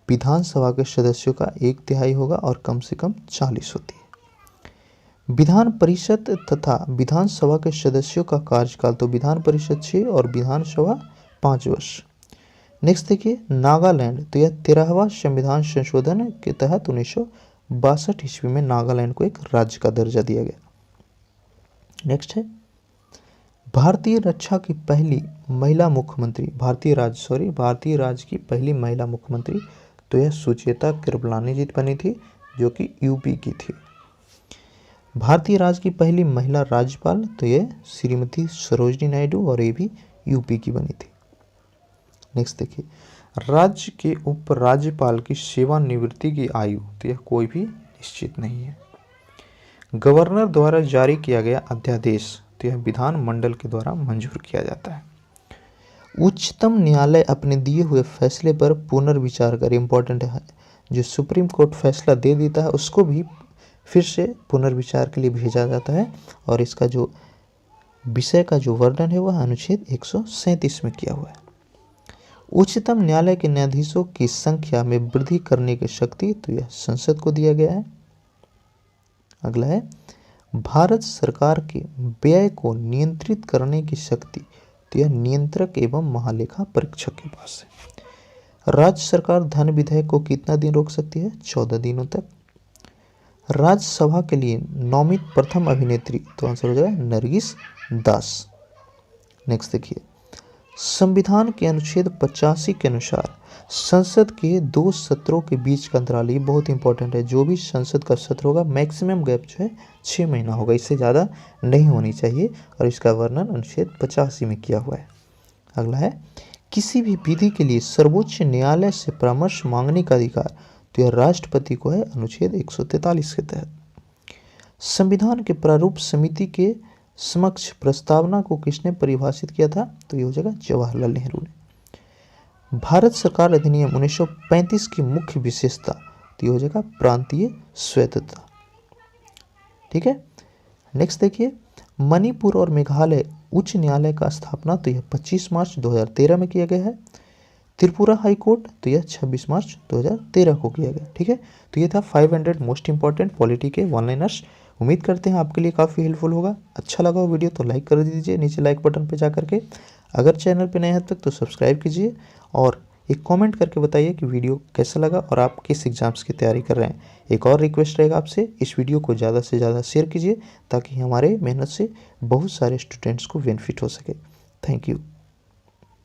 A: विधानसभा के सदस्यों का 1/3 होगा और कम से कम 40 होती है। विधान परिषद तथा विधानसभा के सदस्यों का कार्यकाल, तो विधान परिषद 6 और विधानसभा 5 वर्ष। नेक्स्ट देखिए, नागालैंड, तो यह 13वां संविधान संशोधन के तहत 1962 ईस्वी में नागालैंड को एक राज्य का दर्जा दिया गया। नेक्स्ट है, भारतीय रक्षा की पहली महिला मुख्यमंत्री, भारतीय राज्य की पहली महिला मुख्यमंत्री, तो यह सुचेता कृपलानी जी बनी थी, जो कि यूपी की थी। भारतीय राज्य की पहली महिला राज्यपाल, तो यह श्रीमती सरोजिनी नायडू, और ये भी यूपी की बनी थी। नेक्स्ट देखिए, राज्य के उपराज्यपाल की सेवानिवृत्ति की आयु, तो यह कोई भी निश्चित नहीं है। गवर्नर द्वारा जारी किया गया अध्यादेश, तो यह विधानमंडल के द्वारा मंजूर किया जाता है। उच्चतम न्यायालय अपने दिए हुए फैसले पर पुनर्विचार कर, इंपॉर्टेंट है, जो सुप्रीम कोर्ट फैसला दे देता है उसको भी फिर से पुनर्विचार के लिए भेजा जाता है, और इसका जो विषय का जो वर्णन है वह अनुच्छेद 137 में किया हुआ है। उच्चतम न्यायालय के न्यायाधीशों की संख्या में वृद्धि करने की शक्ति, तो यह संसद को दिया गया है। अगला है, भारत सरकार के व्यय को नियंत्रित करने की शक्ति, तो यह नियंत्रक एवं महालेखा परीक्षक के पास है। राज्य सरकार धन विधेयक को कितना दिन रोक सकती है? 14 दिनों तक। राज्यसभा के लिए नोमित प्रथम अभिनेत्री, तो आंसर हो जाएगा नरगिस दास। नेक्स्ट देखिए, संविधान के अनुच्छेद 85 के अनुसार संसद के 2 सत्रों के बीच का अंतराल, ये बहुत इंपॉर्टेंट है, जो भी संसद का सत्र होगा मैक्सिमम गैप जो है 6 महीना होगा, इससे ज़्यादा नहीं होनी चाहिए, और इसका वर्णन अनुच्छेद 85 में किया हुआ है। अगला है, किसी भी विधि के लिए सर्वोच्च न्यायालय से परामर्श मांगने का अधिकार, तो यह राष्ट्रपति को है, अनुच्छेद 143 के तहत। संविधान के प्रारूप समिति के समक्ष प्रस्तावना को किसने परिभाषित किया था? तो ये हो जाएगा जवाहरलाल नेहरू ने। भारत सरकार अधिनियम 1935 की मुख्य विशेषता, तो ये हो जाएगा प्रांतीय स्वायत्तता। ठीक है। नेक्स्ट देखिए, मणिपुर और मेघालय उच्च न्यायालय का स्थापना, तो यह 25 मार्च 2013 में किया गया है। त्रिपुरा हाई कोर्ट, तो यह 26 मार्च 2013 को किया गया। ठीक है, तो ये था 500 मोस्ट इंपॉर्टेंट पॉलिटी के वन लाइनर्स। उम्मीद करते हैं आपके लिए काफ़ी हेल्पफुल होगा। अच्छा लगा हो वीडियो तो लाइक कर दीजिए नीचे लाइक बटन पे जा करके। अगर चैनल पे नए हैं तक तो सब्सक्राइब कीजिए, और एक कमेंट करके बताइए कि वीडियो कैसा लगा और आप किस एग्जाम्स की तैयारी कर रहे हैं। एक और रिक्वेस्ट रहेगा आपसे, इस वीडियो को ज़्यादा से ज़्यादा शेयर कीजिए ताकि हमारे मेहनत से बहुत सारे स्टूडेंट्स को बेनिफिट हो सके। Thank you.